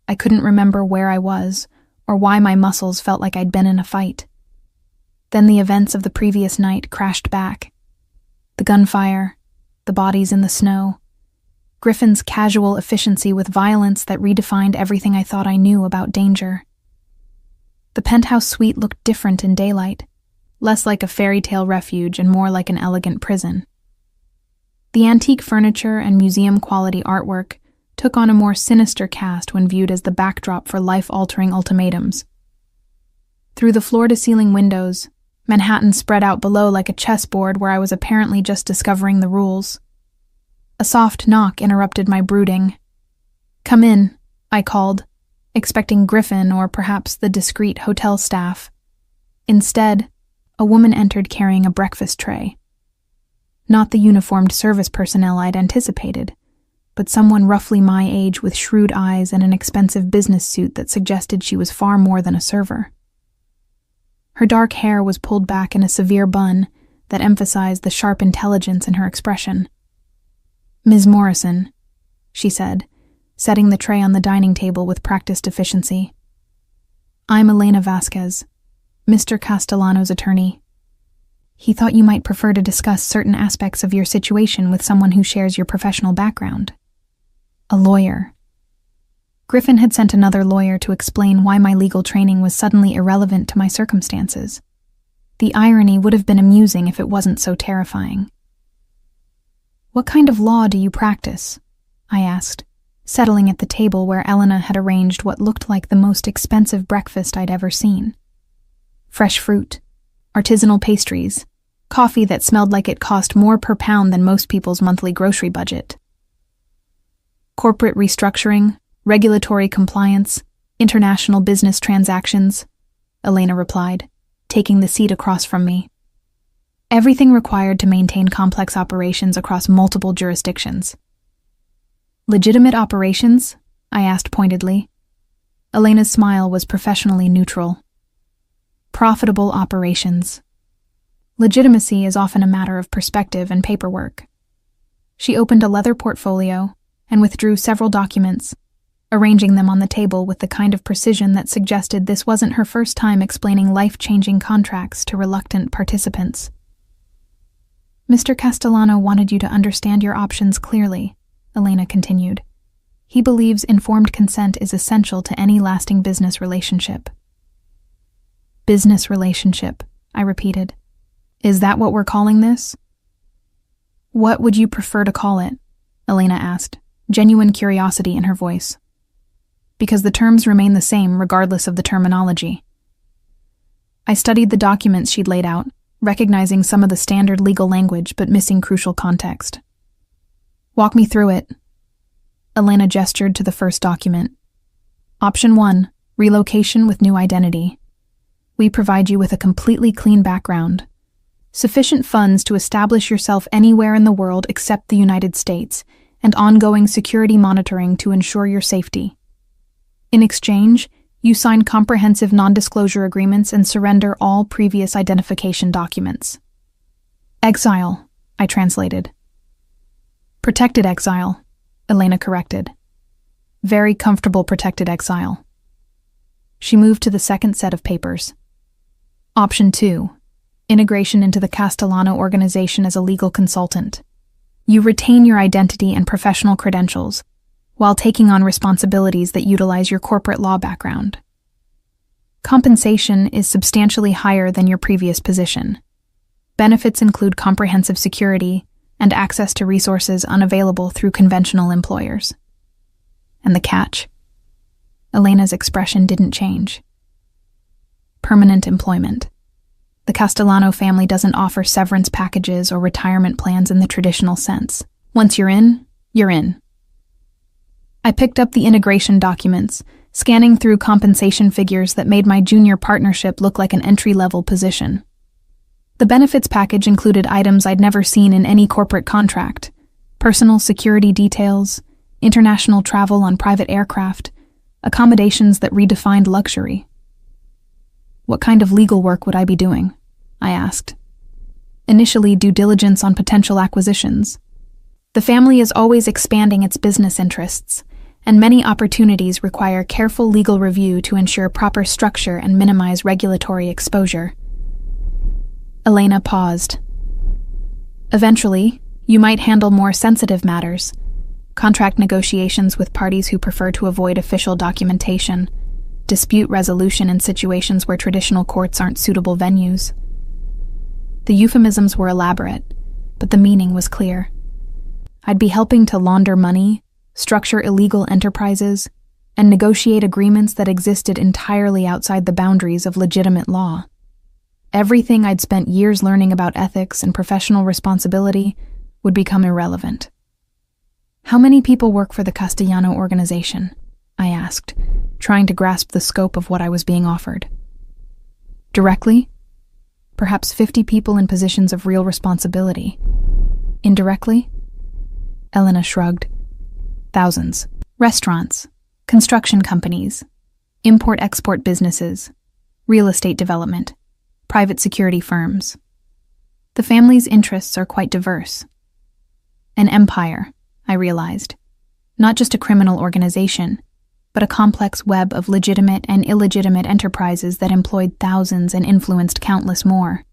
I couldn't remember where I was or why my muscles felt like I'd been in a fight. Then the events of the previous night crashed back. The gunfire, the bodies in the snow, Griffin's casual efficiency with violence that redefined everything I thought I knew about danger. The penthouse suite looked different in daylight, less like a fairy tale refuge and more like an elegant prison. The antique furniture and museum-quality artwork took on a more sinister cast when viewed as the backdrop for life-altering ultimatums. Through the floor-to-ceiling windows, Manhattan spread out below like a chessboard where I was apparently just discovering the rules. A soft knock interrupted my brooding. "Come in," I called, expecting Griffin or perhaps the discreet hotel staff. Instead, a woman entered carrying a breakfast tray. Not the uniformed service personnel I'd anticipated, but someone roughly my age with shrewd eyes and an expensive business suit that suggested she was far more than a server. Her dark hair was pulled back in a severe bun that emphasized the sharp intelligence in her expression. "Ms. Morrison," she said, setting the tray on the dining table with practiced efficiency. "I'm Elena Vasquez, Mr. Castellano's attorney. He thought you might prefer to discuss certain aspects of your situation with someone who shares your professional background." A lawyer. Griffin had sent another lawyer to explain why my legal training was suddenly irrelevant to my circumstances. The irony would have been amusing if it wasn't so terrifying. "What kind of law do you practice?" I asked, settling at the table where Elena had arranged what looked like the most expensive breakfast I'd ever seen. Fresh fruit, artisanal pastries, coffee that smelled like it cost more per pound than most people's monthly grocery budget. "Corporate restructuring, regulatory compliance, international business transactions," Elena replied, taking the seat across from me. "Everything required to maintain complex operations across multiple jurisdictions." "Legitimate operations?" I asked pointedly. Elena's smile was professionally neutral. "Profitable operations. Legitimacy is often a matter of perspective and paperwork." She opened a leather portfolio and withdrew several documents, arranging them on the table with the kind of precision that suggested this wasn't her first time explaining life-changing contracts to reluctant participants. "Mr. Castellano wanted you to understand your options clearly," Elena continued. "He believes informed consent is essential to any lasting business relationship." "Business relationship," I repeated. "Is that what we're calling this?" "What would you prefer to call it?" Elena asked, genuine curiosity in her voice. "Because the terms remain the same regardless of the terminology." I studied the documents she'd laid out, recognizing some of the standard legal language but missing crucial context. "Walk me through it." Elena gestured to the first document. "Option 1, relocation with new identity. We provide you with a completely clean background, sufficient funds to establish yourself anywhere in the world except the United States, and ongoing security monitoring to ensure your safety. In exchange, you sign comprehensive non-disclosure agreements and surrender all previous identification documents." "Exile," I translated. "Protected exile," Elena corrected. "Very comfortable protected exile." She moved to the second set of papers. Option 2, integration into the Castellano organization as a legal consultant. You retain your identity and professional credentials, while taking on responsibilities that utilize your corporate law background. Compensation is substantially higher than your previous position. Benefits include comprehensive security and access to resources unavailable through conventional employers. And the catch? Elena's expression didn't change. Permanent employment. The Castellano family doesn't offer severance packages or retirement plans in the traditional sense. Once you're in, you're in. I picked up the integration documents, scanning through compensation figures that made my junior partnership look like an entry-level position. The benefits package included items I'd never seen in any corporate contract: personal security details, international travel on private aircraft, accommodations that redefined luxury. What kind of legal work would I be doing? I asked. Initially, due diligence on potential acquisitions. The family is always expanding its business interests, and many opportunities require careful legal review to ensure proper structure and minimize regulatory exposure. Elena paused. Eventually, you might handle more sensitive matters: contract negotiations with parties who prefer to avoid official documentation, dispute resolution in situations where traditional courts aren't suitable venues. The euphemisms were elaborate, but the meaning was clear. I'd be helping to launder money, structure illegal enterprises, and negotiate agreements that existed entirely outside the boundaries of legitimate law. Everything I'd spent years learning about ethics and professional responsibility would become irrelevant. How many people work for the Castellano organization? I asked, trying to grasp the scope of what I was being offered. Directly? Perhaps 50 people in positions of real responsibility. Indirectly? Elena shrugged. Thousands. Restaurants, construction companies, import-export businesses, real estate development, private security firms. The family's interests are quite diverse. An empire, I realized. Not just a criminal organization, but a complex web of legitimate and illegitimate enterprises that employed thousands and influenced countless more.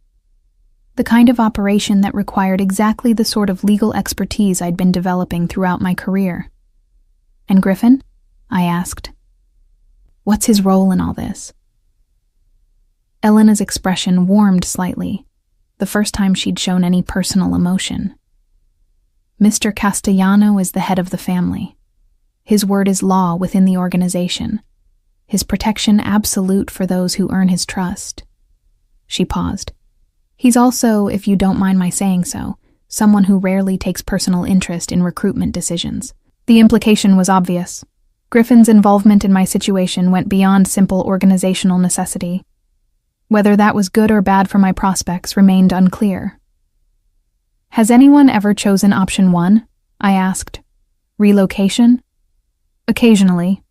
The kind of operation that required exactly the sort of legal expertise I'd been developing throughout my career. And Griffin? I asked. What's his role in all this? Elena's expression warmed slightly, the first time she'd shown any personal emotion. Mr. Castellano is the head of the family. His word is law within the organization. His protection absolute for those who earn his trust. She paused. He's also, if you don't mind my saying so, someone who rarely takes personal interest in recruitment decisions. The implication was obvious. Griffin's involvement in my situation went beyond simple organizational necessity. Whether that was good or bad for my prospects remained unclear. Has anyone ever chosen option 1? I asked. Relocation? Occasionally.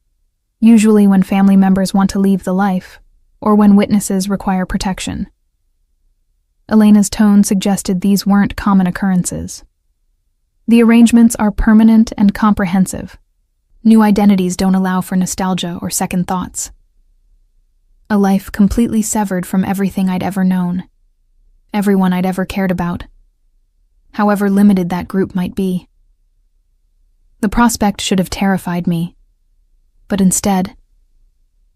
Usually when family members want to leave the life, or when witnesses require protection. Elena's tone suggested these weren't common occurrences. The arrangements are permanent and comprehensive. New identities don't allow for nostalgia or second thoughts. A life completely severed from everything I'd ever known, everyone I'd ever cared about, however limited that group might be. The prospect should have terrified me, but instead,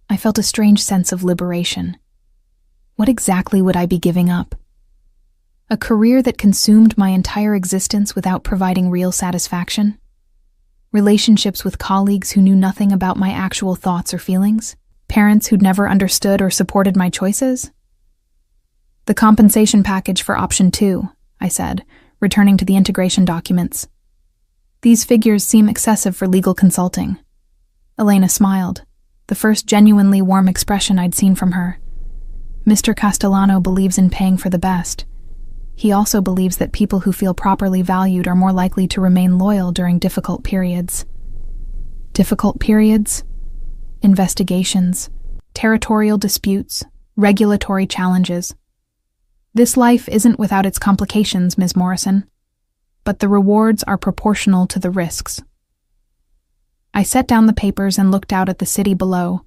I felt a strange sense of liberation. What exactly would I be giving up? A career that consumed my entire existence without providing real satisfaction? Relationships with colleagues who knew nothing about my actual thoughts or feelings? Parents who'd never understood or supported my choices? The compensation package for option 2, I said, returning to the integration documents. These figures seem excessive for legal consulting. Elena smiled, the first genuinely warm expression I'd seen from her. Mr. Castellano believes in paying for the best. He also believes that people who feel properly valued are more likely to remain loyal during difficult periods. Difficult periods? Investigations, territorial disputes, regulatory challenges. This life isn't without its complications, Ms. Morrison, but the rewards are proportional to the risks. I set down the papers and looked out at the city below,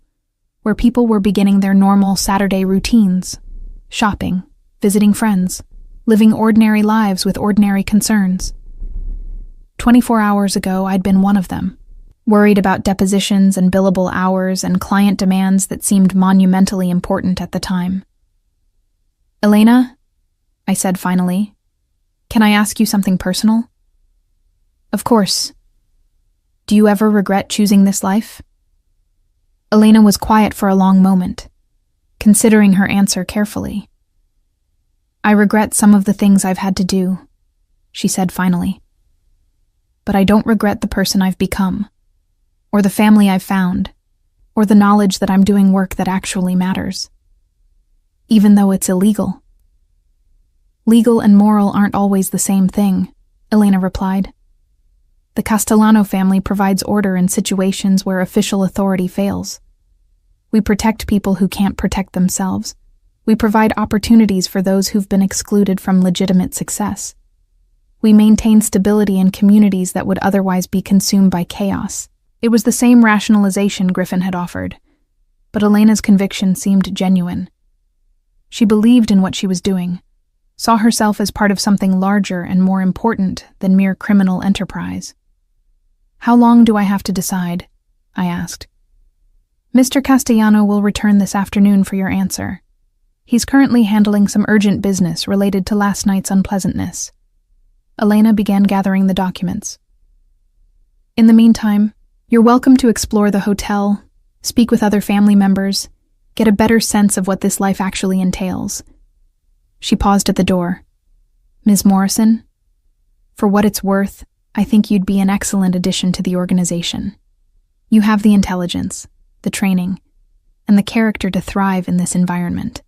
where people were beginning their normal Saturday routines, shopping, visiting friends, living ordinary lives with ordinary concerns. 24 hours ago, I'd been one of them, worried about depositions and billable hours and client demands that seemed monumentally important at the time. Elena, I said finally, can I ask you something personal? Of course. Do you ever regret choosing this life? Elena was quiet for a long moment, considering her answer carefully. I regret some of the things I've had to do, she said finally. But I don't regret the person I've become, or the family I've found, or the knowledge that I'm doing work that actually matters. Even though it's illegal. Legal and moral aren't always the same thing, Elena replied. The Castellano family provides order in situations where official authority fails. We protect people who can't protect themselves. We provide opportunities for those who've been excluded from legitimate success. We maintain stability in communities that would otherwise be consumed by chaos. It was the same rationalization Griffin had offered, but Elena's conviction seemed genuine. She believed in what she was doing, saw herself as part of something larger and more important than mere criminal enterprise. How long do I have to decide? I asked. Mr. Castellano will return this afternoon for your answer. He's currently handling some urgent business related to last night's unpleasantness. Elena began gathering the documents. In the meantime, you're welcome to explore the hotel, speak with other family members, get a better sense of what this life actually entails. She paused at the door. Ms. Morrison, for what it's worth, I think you'd be an excellent addition to the organization. You have the intelligence, the training, and the character to thrive in this environment.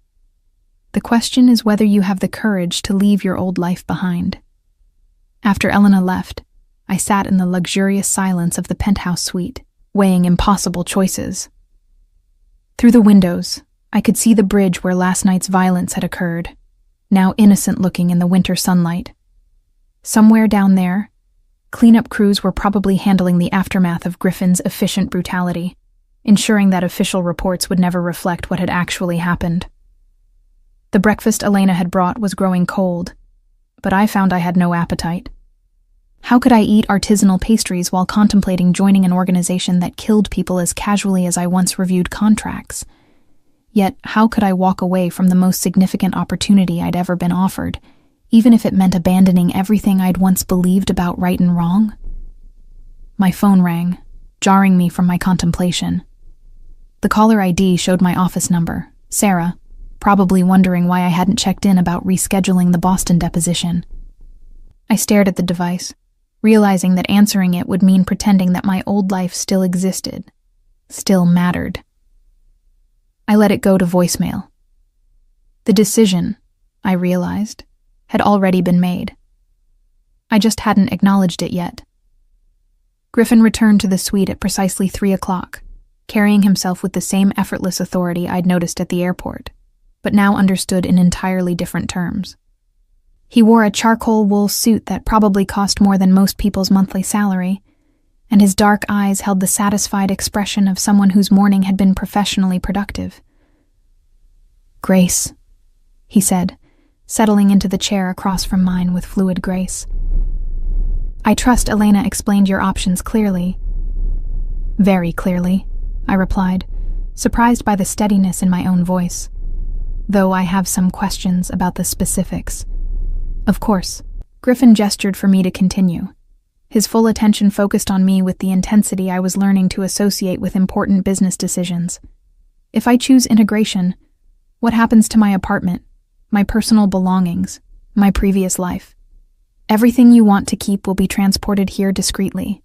The question is whether you have the courage to leave your old life behind. After Elena left, I sat in the luxurious silence of the penthouse suite, weighing impossible choices. Through the windows, I could see the bridge where last night's violence had occurred, now innocent-looking in the winter sunlight. Somewhere down there, cleanup crews were probably handling the aftermath of Griffin's efficient brutality, ensuring that official reports would never reflect what had actually happened. The breakfast Elena had brought was growing cold, but I found I had no appetite. How could I eat artisanal pastries while contemplating joining an organization that killed people as casually as I once reviewed contracts? Yet, how could I walk away from the most significant opportunity I'd ever been offered, even if it meant abandoning everything I'd once believed about right and wrong? My phone rang, jarring me from my contemplation. The caller ID showed my office number, Sarah, probably wondering why I hadn't checked in about rescheduling the Boston deposition. I stared at the device, realizing that answering it would mean pretending that my old life still existed, still mattered. I let it go to voicemail. The decision, I realized, had already been made. I just hadn't acknowledged it yet. Griffin returned to the suite at precisely 3 o'clock, carrying himself with the same effortless authority I'd noticed at the airport, but now understood in entirely different terms. He wore a charcoal wool suit that probably cost more than most people's monthly salary, and his dark eyes held the satisfied expression of someone whose morning had been professionally productive. "Grace," he said, settling into the chair across from mine with fluid grace. "I trust Elena explained your options clearly." "Very clearly," I replied, surprised by the steadiness in my own voice, though I have some questions about the specifics. Of course. Griffin gestured for me to continue, his full attention focused on me with the intensity I was learning to associate with important business decisions. If I choose integration, what happens to my apartment, my personal belongings, my previous life? Everything you want to keep will be transported here discreetly.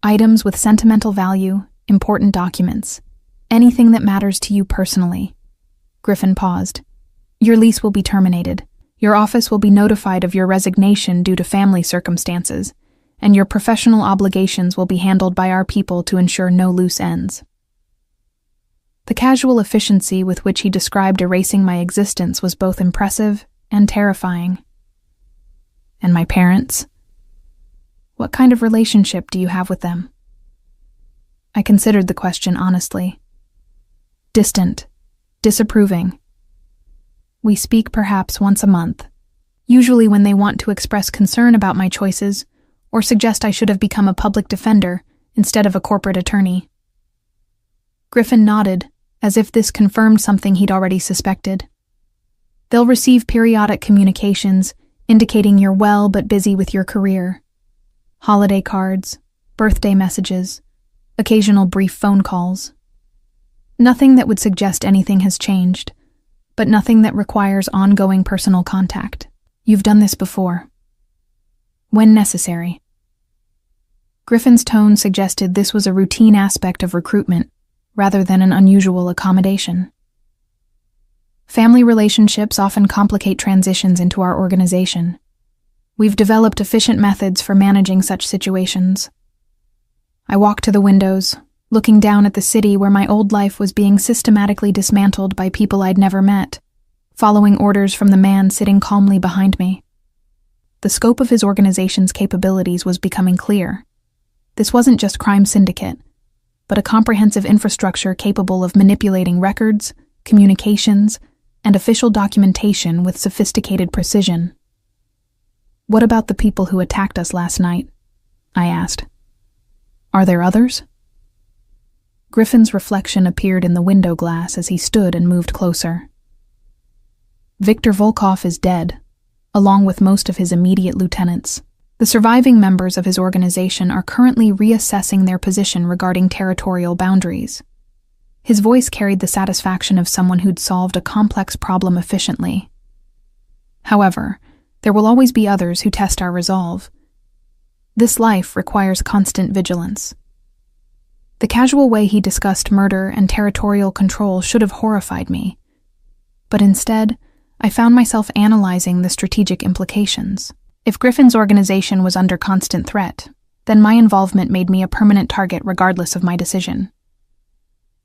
Items with sentimental value, important documents, anything that matters to you personally. Griffin paused. Your lease will be terminated. Your office will be notified of your resignation due to family circumstances, and your professional obligations will be handled by our people to ensure no loose ends. The casual efficiency with which he described erasing my existence was both impressive and terrifying. And my parents? What kind of relationship do you have with them? I considered the question honestly. Distant, disapproving. We speak perhaps once a month, usually when they want to express concern about my choices or suggest I should have become a public defender instead of a corporate attorney. Griffin nodded, as if this confirmed something he'd already suspected. They'll receive periodic communications indicating you're well but busy with your career. Holiday cards, birthday messages, occasional brief phone calls. Nothing that would suggest anything has changed, but nothing that requires ongoing personal contact. You've done this before. When necessary. Griffin's tone suggested this was a routine aspect of recruitment, rather than an unusual accommodation. Family relationships often complicate transitions into our organization. We've developed efficient methods for managing such situations. I walked to the windows, looking down at the city where my old life was being systematically dismantled by people I'd never met, following orders from the man sitting calmly behind me. The scope of his organization's capabilities was becoming clear. This wasn't just crime syndicate, but a comprehensive infrastructure capable of manipulating records, communications, and official documentation with sophisticated precision. What about the people who attacked us last night? I asked. Are there others? Griffin's reflection appeared in the window glass as he stood and moved closer. Viktor Volkov is dead, along with most of his immediate lieutenants. The surviving members of his organization are currently reassessing their position regarding territorial boundaries. His voice carried the satisfaction of someone who'd solved a complex problem efficiently. However, there will always be others who test our resolve. This life requires constant vigilance. The casual way he discussed murder and territorial control should have horrified me. But instead, I found myself analyzing the strategic implications. If Griffin's organization was under constant threat, then my involvement made me a permanent target regardless of my decision.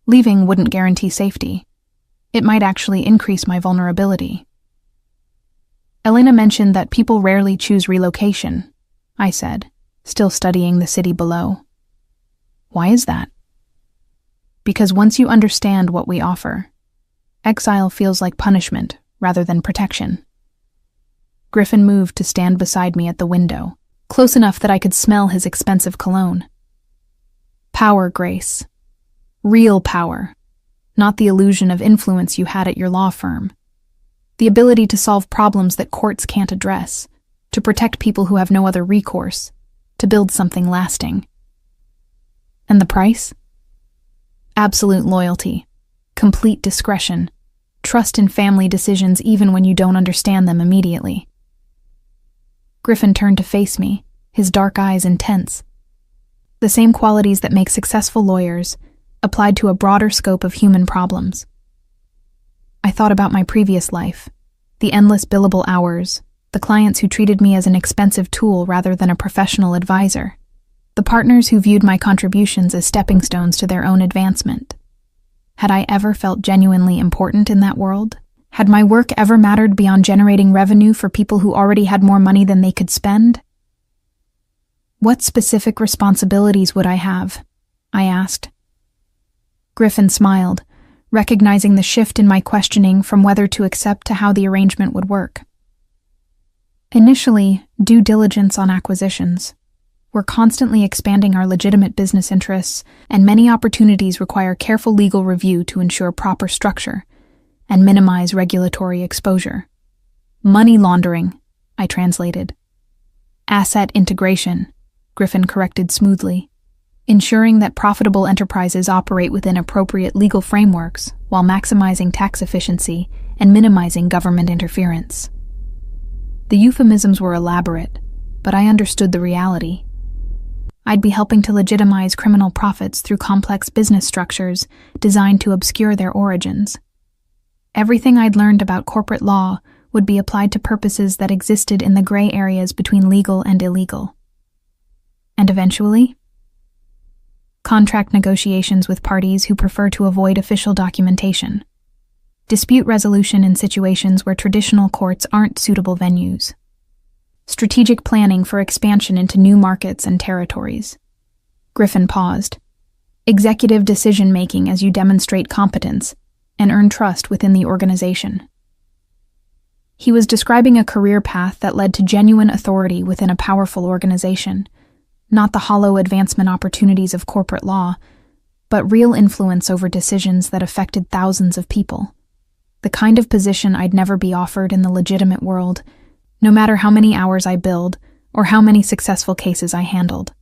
Leaving wouldn't guarantee safety. It might actually increase my vulnerability. Elena mentioned that people rarely choose relocation, I said, still studying the city below. Why is that? Because once you understand what we offer, exile feels like punishment rather than protection. Griffin moved to stand beside me at the window, close enough that I could smell his expensive cologne. Power, Grace. Real power, not the illusion of influence you had at your law firm. The ability to solve problems that courts can't address, to protect people who have no other recourse, to build something lasting. And the price? Absolute loyalty, complete discretion, trust in family decisions even when you don't understand them immediately. Griffin turned to face me, his dark eyes intense. The same qualities that make successful lawyers, applied to a broader scope of human problems. I thought about my previous life, the endless billable hours, the clients who treated me as an expensive tool rather than a professional advisor, the partners who viewed my contributions as stepping stones to their own advancement. Had I ever felt genuinely important in that world? Had my work ever mattered beyond generating revenue for people who already had more money than they could spend? What specific responsibilities would I have? I asked. Griffin smiled, recognizing the shift in my questioning from whether to accept to how the arrangement would work. Initially, due diligence on acquisitions. We're constantly expanding our legitimate business interests, and many opportunities require careful legal review to ensure proper structure and minimize regulatory exposure. Money laundering, I translated. Asset integration, Griffin corrected smoothly. Ensuring that profitable enterprises operate within appropriate legal frameworks while maximizing tax efficiency and minimizing government interference. The euphemisms were elaborate, but I understood the reality. I'd be helping to legitimize criminal profits through complex business structures designed to obscure their origins. Everything I'd learned about corporate law would be applied to purposes that existed in the gray areas between legal and illegal. And eventually, contract negotiations with parties who prefer to avoid official documentation. Dispute resolution in situations where traditional courts aren't suitable venues. Strategic planning for expansion into new markets and territories. Griffin paused. Executive decision-making as you demonstrate competence and earn trust within the organization. He was describing a career path that led to genuine authority within a powerful organization, not the hollow advancement opportunities of corporate law, but real influence over decisions that affected thousands of people. The kind of position I'd never be offered in the legitimate world, no matter how many hours I billed or how many successful cases I handled.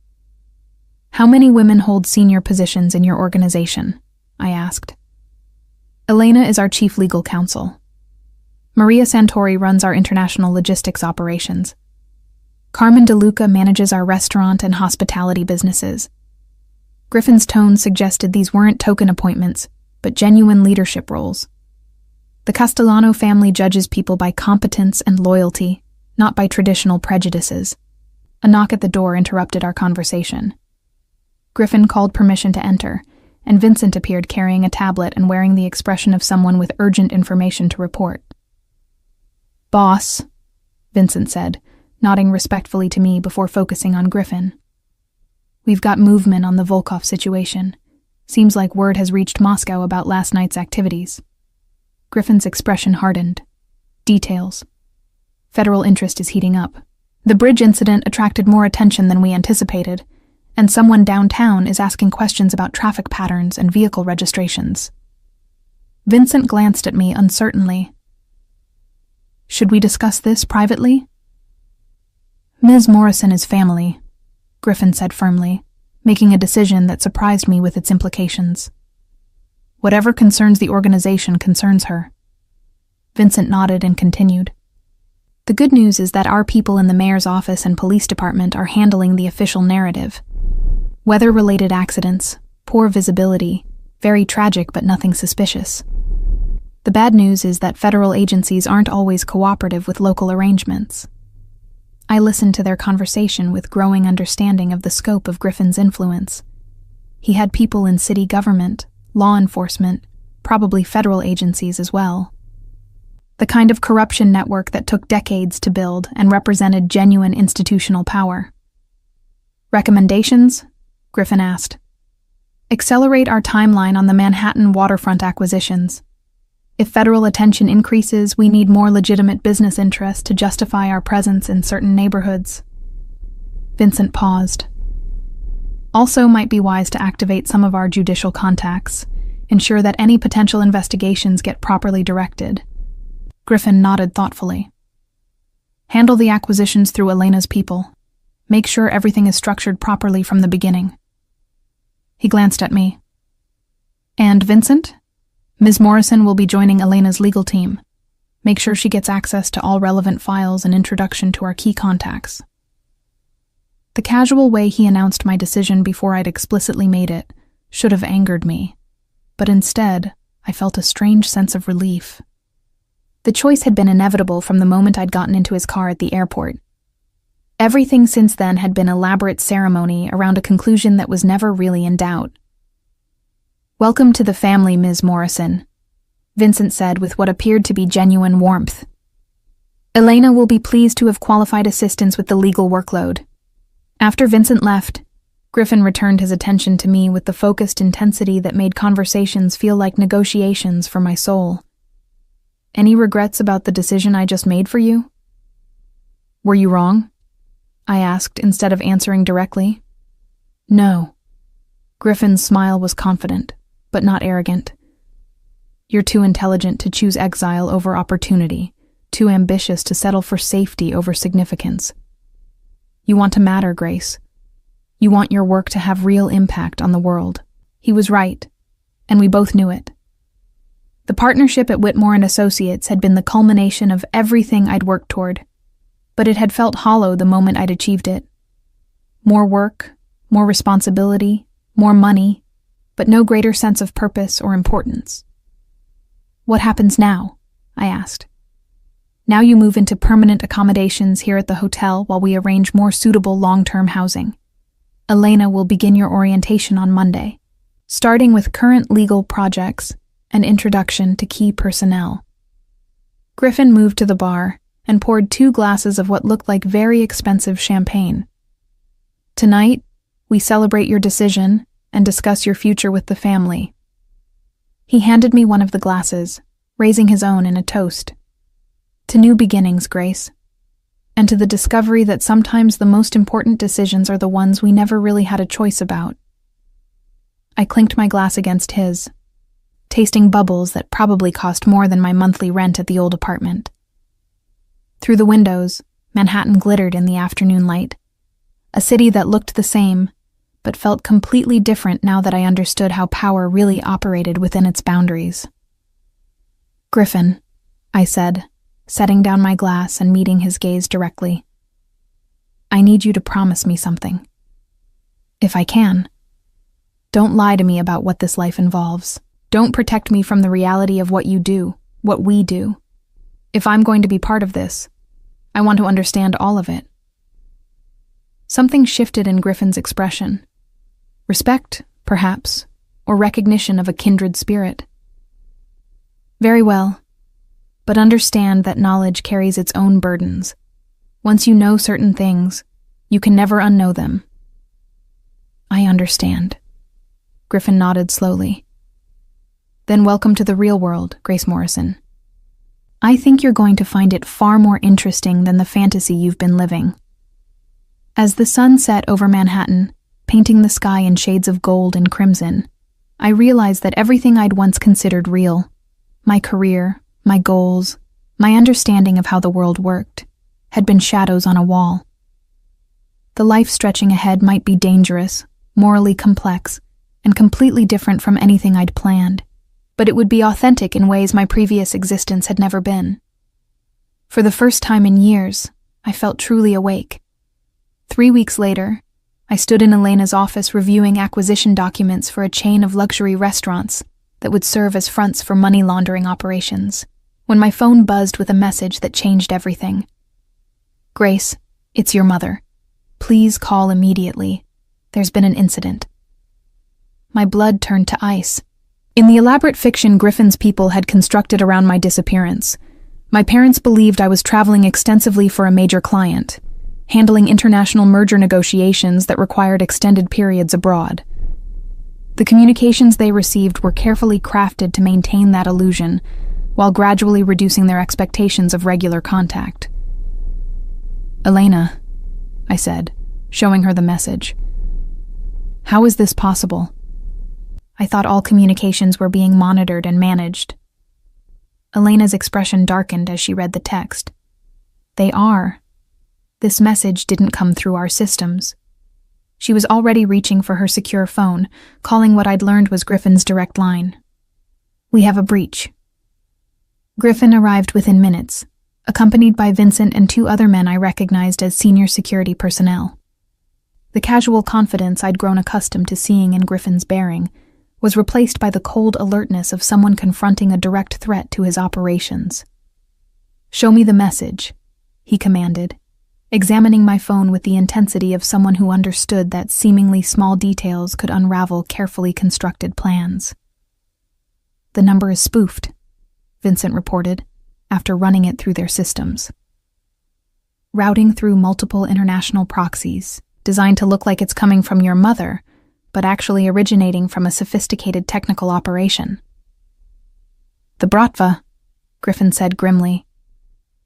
How many women hold senior positions in your organization? I asked. Elena is our chief legal counsel. Maria Santori runs our international logistics operations. Carmen DeLuca manages our restaurant and hospitality businesses. Griffin's tone suggested these weren't token appointments, but genuine leadership roles. The Castellano family judges people by competence and loyalty, not by traditional prejudices. A knock at the door interrupted our conversation. Griffin called permission to enter, and Vincent appeared carrying a tablet and wearing the expression of someone with urgent information to report. "Boss," Vincent said, nodding respectfully to me before focusing on Griffin. "We've got movement on the Volkov situation. Seems like word has reached Moscow about last night's activities." Griffin's expression hardened. "Details. Federal interest is heating up. The bridge incident attracted more attention than we anticipated, and someone downtown is asking questions about traffic patterns and vehicle registrations." Vincent glanced at me uncertainly. "Should we discuss this privately?" "Ms. Morrison is family," Griffin said firmly, making a decision that surprised me with its implications. "Whatever concerns the organization concerns her." Vincent nodded and continued. "The good news is that our people in the mayor's office and police department are handling the official narrative. Weather-related accidents, poor visibility, very tragic but nothing suspicious. The bad news is that federal agencies aren't always cooperative with local arrangements." I listened to their conversation with growing understanding of the scope of Griffin's influence. He had people in city government, law enforcement, probably federal agencies as well. The kind of corruption network that took decades to build and represented genuine institutional power. "Recommendations?" Griffin asked. "Accelerate our timeline on the Manhattan waterfront acquisitions. If federal attention increases, we need more legitimate business interests to justify our presence in certain neighborhoods." Vincent paused. "Also might be wise to activate some of our judicial contacts, ensure that any potential investigations get properly directed." Griffin nodded thoughtfully. "Handle the acquisitions through Elena's people. Make sure everything is structured properly from the beginning." He glanced at me. "And Vincent? Ms. Morrison will be joining Elena's legal team. Make sure she gets access to all relevant files and introduction to our key contacts." The casual way he announced my decision before I'd explicitly made it should have angered me, but instead, I felt a strange sense of relief. The choice had been inevitable from the moment I'd gotten into his car at the airport. Everything since then had been elaborate ceremony around a conclusion that was never really in doubt. "Welcome to the family, Ms. Morrison," Vincent said with what appeared to be genuine warmth. "Elena will be pleased to have qualified assistance with the legal workload." After Vincent left, Griffin returned his attention to me with the focused intensity that made conversations feel like negotiations for my soul. "Any regrets about the decision I just made for you?" "Were you wrong?" I asked instead of answering directly. "No." Griffin's smile was confident, but not arrogant. "You're too intelligent to choose exile over opportunity, too ambitious to settle for safety over significance. You want to matter, Grace. You want your work to have real impact on the world." He was right, and we both knew it. The partnership at Whitmore & Associates had been the culmination of everything I'd worked toward, but it had felt hollow the moment I'd achieved it. More work, more responsibility, more money, but no greater sense of purpose or importance. "What happens now?" I asked. "Now you move into permanent accommodations here at the hotel while we arrange more suitable long-term housing. Elena will begin your orientation on Monday, starting with current legal projects and introduction to key personnel." Griffin moved to the bar and poured 2 glasses of what looked like very expensive champagne. "Tonight, we celebrate your decision and discuss your future with the family." He handed me one of the glasses, raising his own in a toast. "To new beginnings, Grace, and to the discovery that sometimes the most important decisions are the ones we never really had a choice about." I clinked my glass against his, tasting bubbles that probably cost more than my monthly rent at the old apartment. Through the windows, Manhattan glittered in the afternoon light, a city that looked the same, but felt completely different now that I understood how power really operated within its boundaries. Griffin, I said, setting down my glass and meeting his gaze directly. I need you to promise me something. If I can. Don't lie to me about what this life involves. Don't protect me from the reality of what you do, what we do. If I'm going to be part of this, I want to understand all of it. Something shifted in Griffin's expression. Respect, perhaps, or recognition of a kindred spirit. Very well, but understand that knowledge carries its own burdens. Once you know certain things, you can never unknow them. I understand. Griffin nodded slowly. Then welcome to the real world, Grace Morrison. I think you're going to find it far more interesting than the fantasy you've been living. As the sun set over Manhattan, painting the sky in shades of gold and crimson, I realized that everything I'd once considered real, my career, my goals, my understanding of how the world worked, had been shadows on a wall. The life stretching ahead might be dangerous, morally complex, and completely different from anything I'd planned, but it would be authentic in ways my previous existence had never been. For the first time in years, I felt truly awake. 3 weeks later, I stood in Elena's office reviewing acquisition documents for a chain of luxury restaurants that would serve as fronts for money laundering operations, when my phone buzzed with a message that changed everything. Grace, it's your mother. Please call immediately. There's been an incident. My blood turned to ice. In the elaborate fiction Griffin's people had constructed around my disappearance, my parents believed I was traveling extensively for a major client, handling international merger negotiations that required extended periods abroad. The communications they received were carefully crafted to maintain that illusion, while gradually reducing their expectations of regular contact. Elena, I said, showing her the message. How is this possible? I thought all communications were being monitored and managed. Elena's expression darkened as she read the text. They are. This message didn't come through our systems. She was already reaching for her secure phone, calling what I'd learned was Griffin's direct line. We have a breach. Griffin arrived within minutes, accompanied by Vincent and 2 other men I recognized as senior security personnel. The casual confidence I'd grown accustomed to seeing in Griffin's bearing was replaced by the cold alertness of someone confronting a direct threat to his operations. Show me the message, he commanded, examining my phone with the intensity of someone who understood that seemingly small details could unravel carefully constructed plans. The number is spoofed, Vincent reported, after running it through their systems. Routing through multiple international proxies, designed to look like it's coming from your mother, but actually originating from a sophisticated technical operation. The Bratva, Griffin said grimly.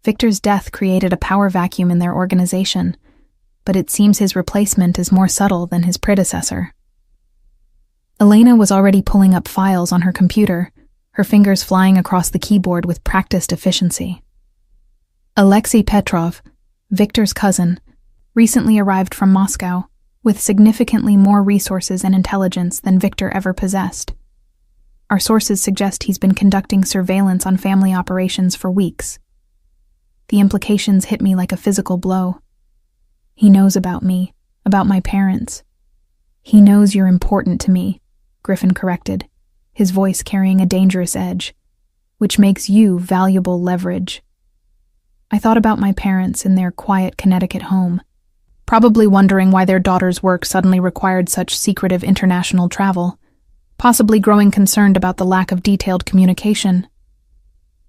Victor's death created a power vacuum in their organization, but it seems his replacement is more subtle than his predecessor. Elena was already pulling up files on her computer, her fingers flying across the keyboard with practiced efficiency. Alexei Petrov, Victor's cousin, recently arrived from Moscow, with significantly more resources and intelligence than Victor ever possessed. Our sources suggest he's been conducting surveillance on family operations for weeks. The implications hit me like a physical blow. He knows about me, about my parents. He knows you're important to me, Griffin corrected, his voice carrying a dangerous edge, which makes you valuable leverage. I thought about my parents in their quiet Connecticut home, probably wondering why their daughter's work suddenly required such secretive international travel, possibly growing concerned about the lack of detailed communication.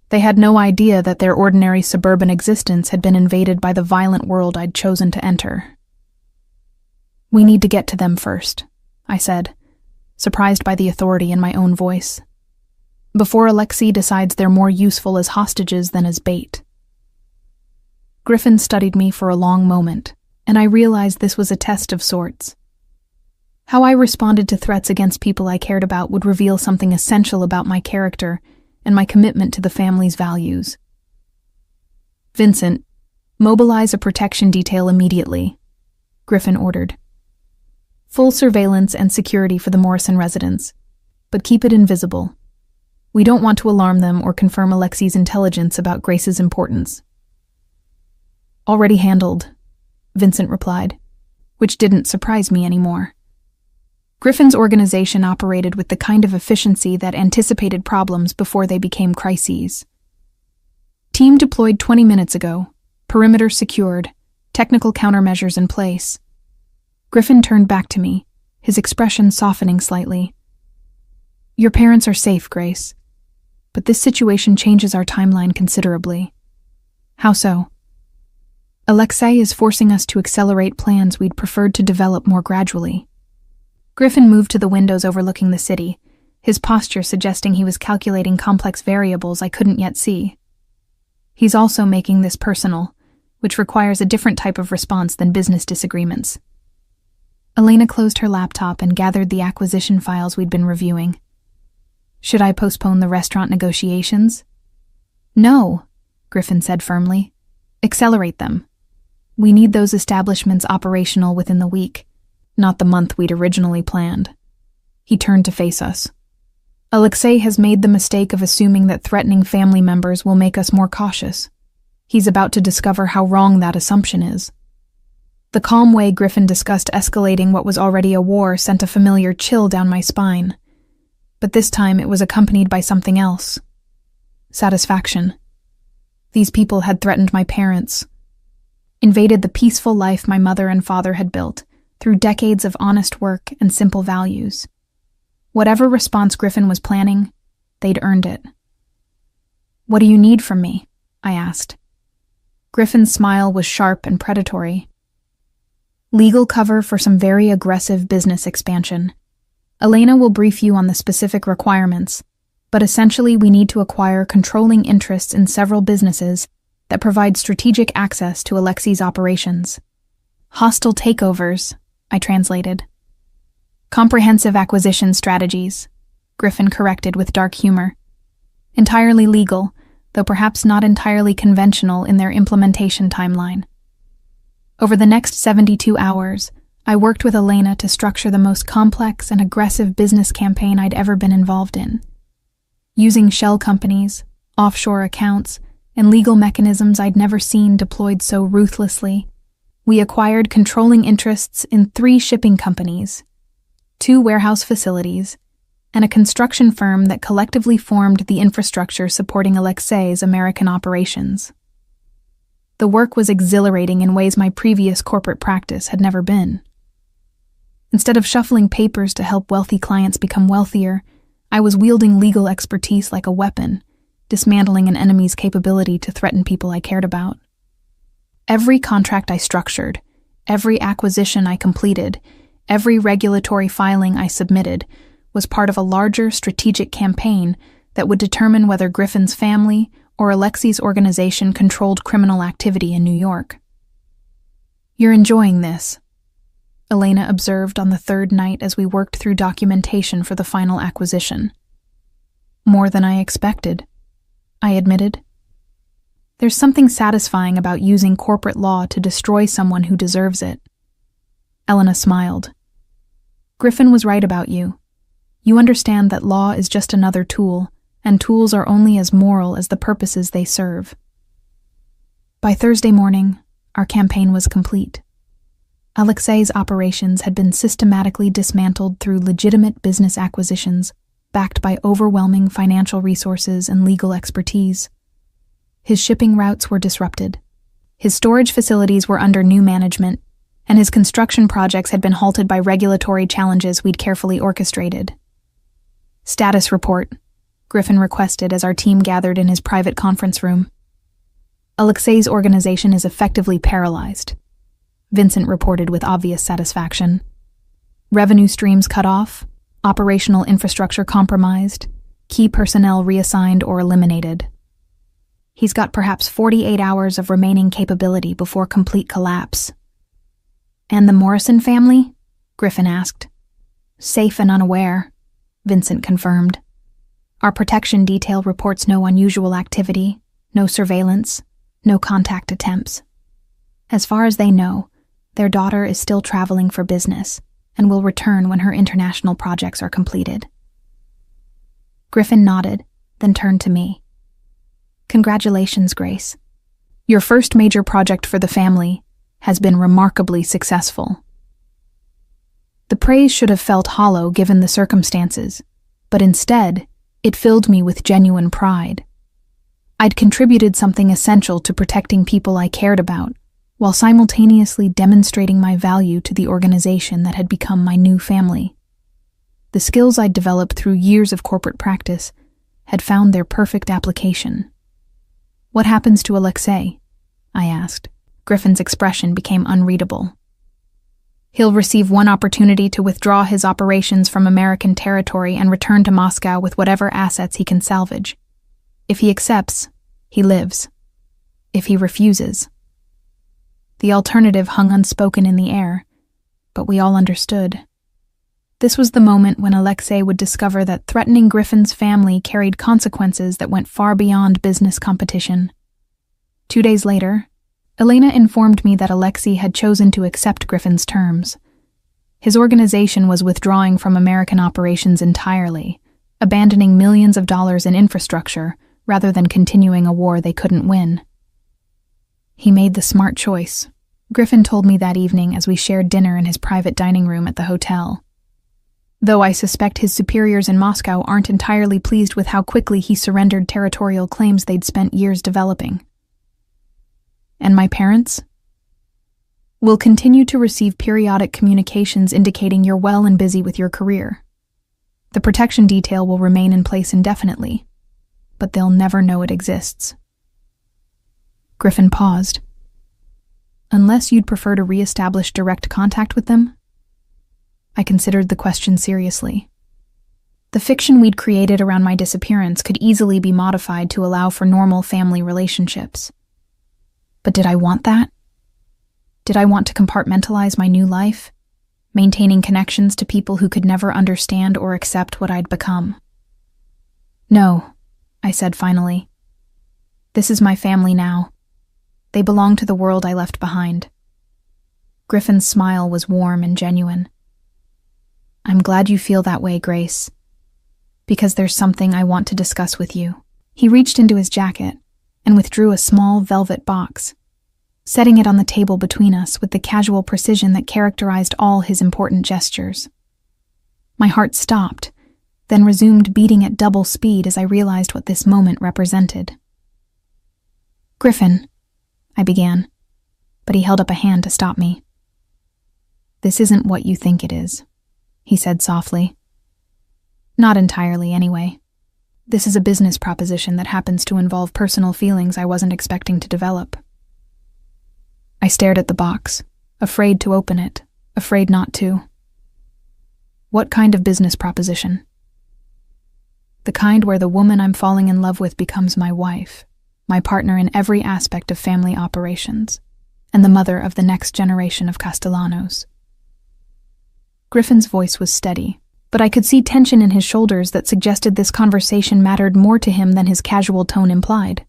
They had no idea that their ordinary suburban existence had been invaded by the violent world I'd chosen to enter. We need to get to them first, I said, surprised by the authority in my own voice, before Alexei decides they're more useful as hostages than as bait. Griffin studied me for a long moment, and I realized this was a test of sorts. How I responded to threats against people I cared about would reveal something essential about my character and my commitment to the family's values. Vincent, mobilize a protection detail immediately, Griffin ordered. Full surveillance and security for the Morrison residence, but keep it invisible. We don't want to alarm them or confirm Alexei's intelligence about Grace's importance. Already handled, Vincent replied, which didn't surprise me anymore. Griffin's organization operated with the kind of efficiency that anticipated problems before they became crises. Team deployed 20 minutes ago, perimeter secured, technical countermeasures in place. Griffin turned back to me, his expression softening slightly. Your parents are safe, Grace, but this situation changes our timeline considerably. How so? Alexei is forcing us to accelerate plans we'd preferred to develop more gradually. Griffin moved to the windows overlooking the city, his posture suggesting he was calculating complex variables I couldn't yet see. He's also making this personal, which requires a different type of response than business disagreements. Elena closed her laptop and gathered the acquisition files we'd been reviewing. Should I postpone the restaurant negotiations? No, Griffin said firmly. Accelerate them. We need those establishments operational within the week, not the month we'd originally planned. He turned to face us. Alexei has made the mistake of assuming that threatening family members will make us more cautious. He's about to discover how wrong that assumption is. The calm way Griffin discussed escalating what was already a war sent a familiar chill down my spine. But this time it was accompanied by something else. Satisfaction. These people had threatened my parents, invaded the peaceful life my mother and father had built through decades of honest work and simple values. Whatever response Griffin was planning, they'd earned it. What do you need from me? I asked. Griffin's smile was sharp and predatory. Legal cover for some very aggressive business expansion. Elena will brief you on the specific requirements, but essentially we need to acquire controlling interests in several businesses that provide strategic access to Alexei's operations. Hostile takeovers, I translated. Comprehensive acquisition strategies, Griffin corrected with dark humor. Entirely legal, though perhaps not entirely conventional in their implementation timeline. Over the next 72 hours, I worked with Elena to structure the most complex and aggressive business campaign I'd ever been involved in. Using shell companies, offshore accounts, and legal mechanisms I'd never seen deployed so ruthlessly, we acquired controlling interests in 3 shipping companies, 2 warehouse facilities, and a construction firm that collectively formed the infrastructure supporting Alexei's American operations. The work was exhilarating in ways my previous corporate practice had never been. Instead of shuffling papers to help wealthy clients become wealthier, I was wielding legal expertise like a weapon, dismantling an enemy's capability to threaten people I cared about. Every contract I structured, every acquisition I completed, every regulatory filing I submitted was part of a larger strategic campaign that would determine whether Griffin's family or Alexei's organization controlled criminal activity in New York. You're enjoying this, Elena observed on the 3rd night as we worked through documentation for the final acquisition. More than I expected, I admitted. There's something satisfying about using corporate law to destroy someone who deserves it. Elena smiled. Griffin was right about you. You understand that law is just another tool, and tools are only as moral as the purposes they serve. By Thursday morning, our campaign was complete. Alexei's operations had been systematically dismantled through legitimate business acquisitions, backed by overwhelming financial resources and legal expertise. His shipping routes were disrupted. His storage facilities were under new management, and his construction projects had been halted by regulatory challenges we'd carefully orchestrated. Status report, Griffin requested as our team gathered in his private conference room. Alexei's organization is effectively paralyzed, Vincent reported with obvious satisfaction. Revenue streams cut off, operational infrastructure compromised, key personnel reassigned or eliminated. He's got perhaps 48 hours of remaining capability before complete collapse. And the Morrison family? Griffin asked. Safe and unaware, Vincent confirmed. Our protection detail reports no unusual activity, no surveillance, no contact attempts. As far as they know, their daughter is still traveling for business and will return when her international projects are completed. Griffin nodded, then turned to me. "Congratulations, Grace. Your first major project for the family has been remarkably successful." The praise should have felt hollow given the circumstances, but instead, it filled me with genuine pride. I'd contributed something essential to protecting people I cared about, while simultaneously demonstrating my value to the organization that had become my new family. The skills I'd developed through years of corporate practice had found their perfect application. "What happens to Alexei?" I asked. Griffin's expression became unreadable. "He'll receive one opportunity to withdraw his operations from American territory and return to Moscow with whatever assets he can salvage. If he accepts, he lives. If he refuses..." The alternative hung unspoken in the air, but we all understood. This was the moment when Alexei would discover that threatening Griffin's family carried consequences that went far beyond business competition. 2 days later, Elena informed me that Alexei had chosen to accept Griffin's terms. His organization was withdrawing from American operations entirely, abandoning millions of dollars in infrastructure rather than continuing a war they couldn't win. He made the smart choice, Griffin told me that evening as we shared dinner in his private dining room at the hotel. Though I suspect his superiors in Moscow aren't entirely pleased with how quickly he surrendered territorial claims they'd spent years developing. "And my parents?" "Will continue to receive periodic communications indicating you're well and busy with your career. The protection detail will remain in place indefinitely, but they'll never know it exists." Griffin paused. "Unless you'd prefer to re-establish direct contact with them?" I considered the question seriously. The fiction we'd created around my disappearance could easily be modified to allow for normal family relationships. But did I want that? Did I want to compartmentalize my new life, maintaining connections to people who could never understand or accept what I'd become? "No," I said finally. "This is my family now. They belong to the world I left behind." Griffin's smile was warm and genuine. "I'm glad you feel that way, Grace, because there's something I want to discuss with you." He reached into his jacket and withdrew a small velvet box, setting it on the table between us with the casual precision that characterized all his important gestures. My heart stopped, then resumed beating at double speed as I realized what this moment represented. "Griffin," I began, but he held up a hand to stop me. "This isn't what you think it is," he said softly. "Not entirely, anyway. This is a business proposition that happens to involve personal feelings I wasn't expecting to develop." I stared at the box, afraid to open it, afraid not to. "What kind of business proposition?" "The kind where the woman I'm falling in love with becomes my wife, my partner in every aspect of family operations, and the mother of the next generation of Castellanos." Griffin's voice was steady, but I could see tension in his shoulders that suggested this conversation mattered more to him than his casual tone implied.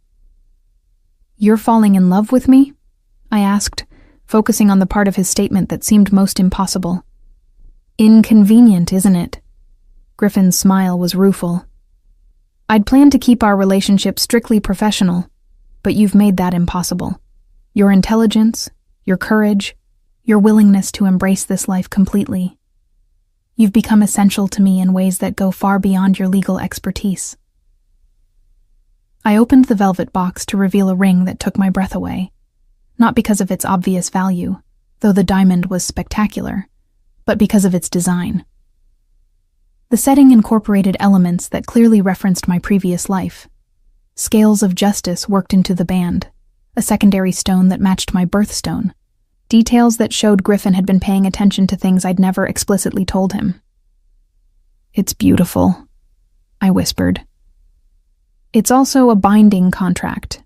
"You're falling in love with me?" I asked, focusing on the part of his statement that seemed most impossible. "Inconvenient, isn't it?" Griffin's smile was rueful. "I'd planned to keep our relationship strictly professional, but you've made that impossible. Your intelligence, your courage, your willingness to embrace this life completely. You've become essential to me in ways that go far beyond your legal expertise." I opened the velvet box to reveal a ring that took my breath away, not because of its obvious value, though the diamond was spectacular, but because of its design. The setting incorporated elements that clearly referenced my previous life. Scales of justice worked into the band, a secondary stone that matched my birthstone, details that showed Griffin had been paying attention to things I'd never explicitly told him. "It's beautiful," I whispered. "It's also a binding contract,"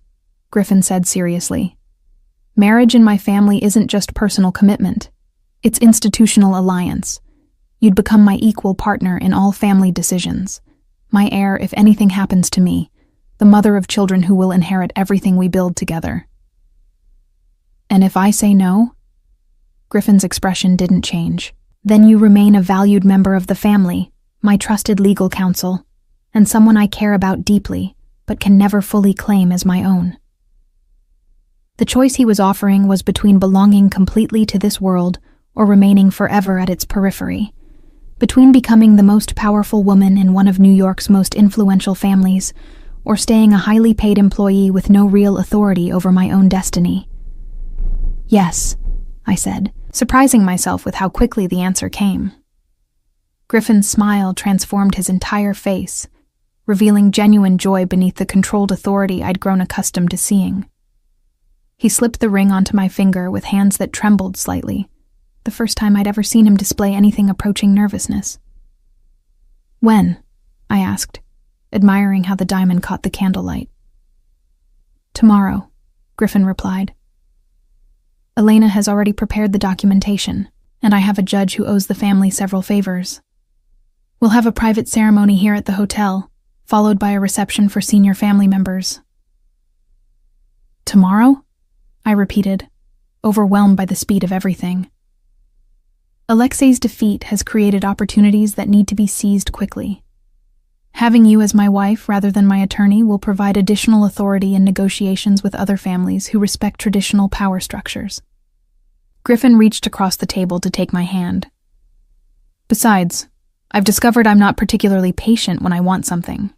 Griffin said seriously. "Marriage in my family isn't just personal commitment. It's institutional alliance. You'd become my equal partner in all family decisions. My heir if anything happens to me, the mother of children who will inherit everything we build together." "And if I say no?" Griffin's expression didn't change. "Then you remain a valued member of the family, my trusted legal counsel, and someone I care about deeply, but can never fully claim as my own. The choice he was offering was between belonging completely to this world or remaining forever at its periphery, between becoming the most powerful woman in one of New York's most influential families, or staying a highly paid employee with no real authority over my own destiny. Yes, I said, surprising myself with how quickly the answer came. Griffin's smile transformed his entire face, revealing genuine joy beneath the controlled authority I'd grown accustomed to seeing. He slipped the ring onto my finger with hands that trembled slightly, the first time I'd ever seen him display anything approaching nervousness. "When?" I asked, admiring how the diamond caught the candlelight. "Tomorrow," Griffin replied. "Elena has already prepared the documentation, and I have a judge who owes the family several favors. We'll have a private ceremony here at the hotel, followed by a reception for senior family members." "Tomorrow?" I repeated, overwhelmed by the speed of everything. "Alexei's defeat has created opportunities that need to be seized quickly. Having you as my wife rather than my attorney will provide additional authority in negotiations with other families who respect traditional power structures." Griffin reached across the table to take my hand. "Besides, I've discovered I'm not particularly patient when I want something."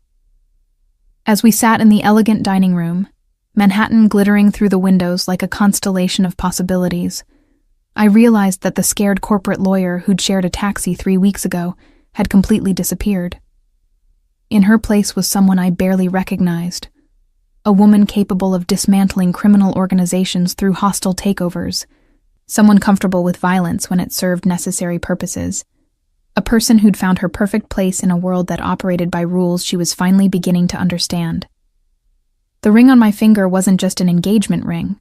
As we sat in the elegant dining room, Manhattan glittering through the windows like a constellation of possibilities, I realized that the scared corporate lawyer who'd shared a taxi 3 weeks ago had completely disappeared. In her place was someone I barely recognized, a woman capable of dismantling criminal organizations through hostile takeovers, someone comfortable with violence when it served necessary purposes, a person who'd found her perfect place in a world that operated by rules she was finally beginning to understand. The ring on my finger wasn't just an engagement ring.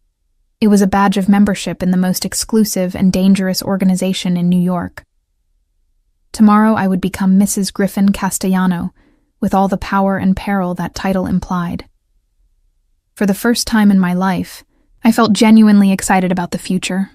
It was a badge of membership in the most exclusive and dangerous organization in New York. Tomorrow I would become Mrs. Griffin Castellano, with all the power and peril that title implied. For the first time in my life, I felt genuinely excited about the future.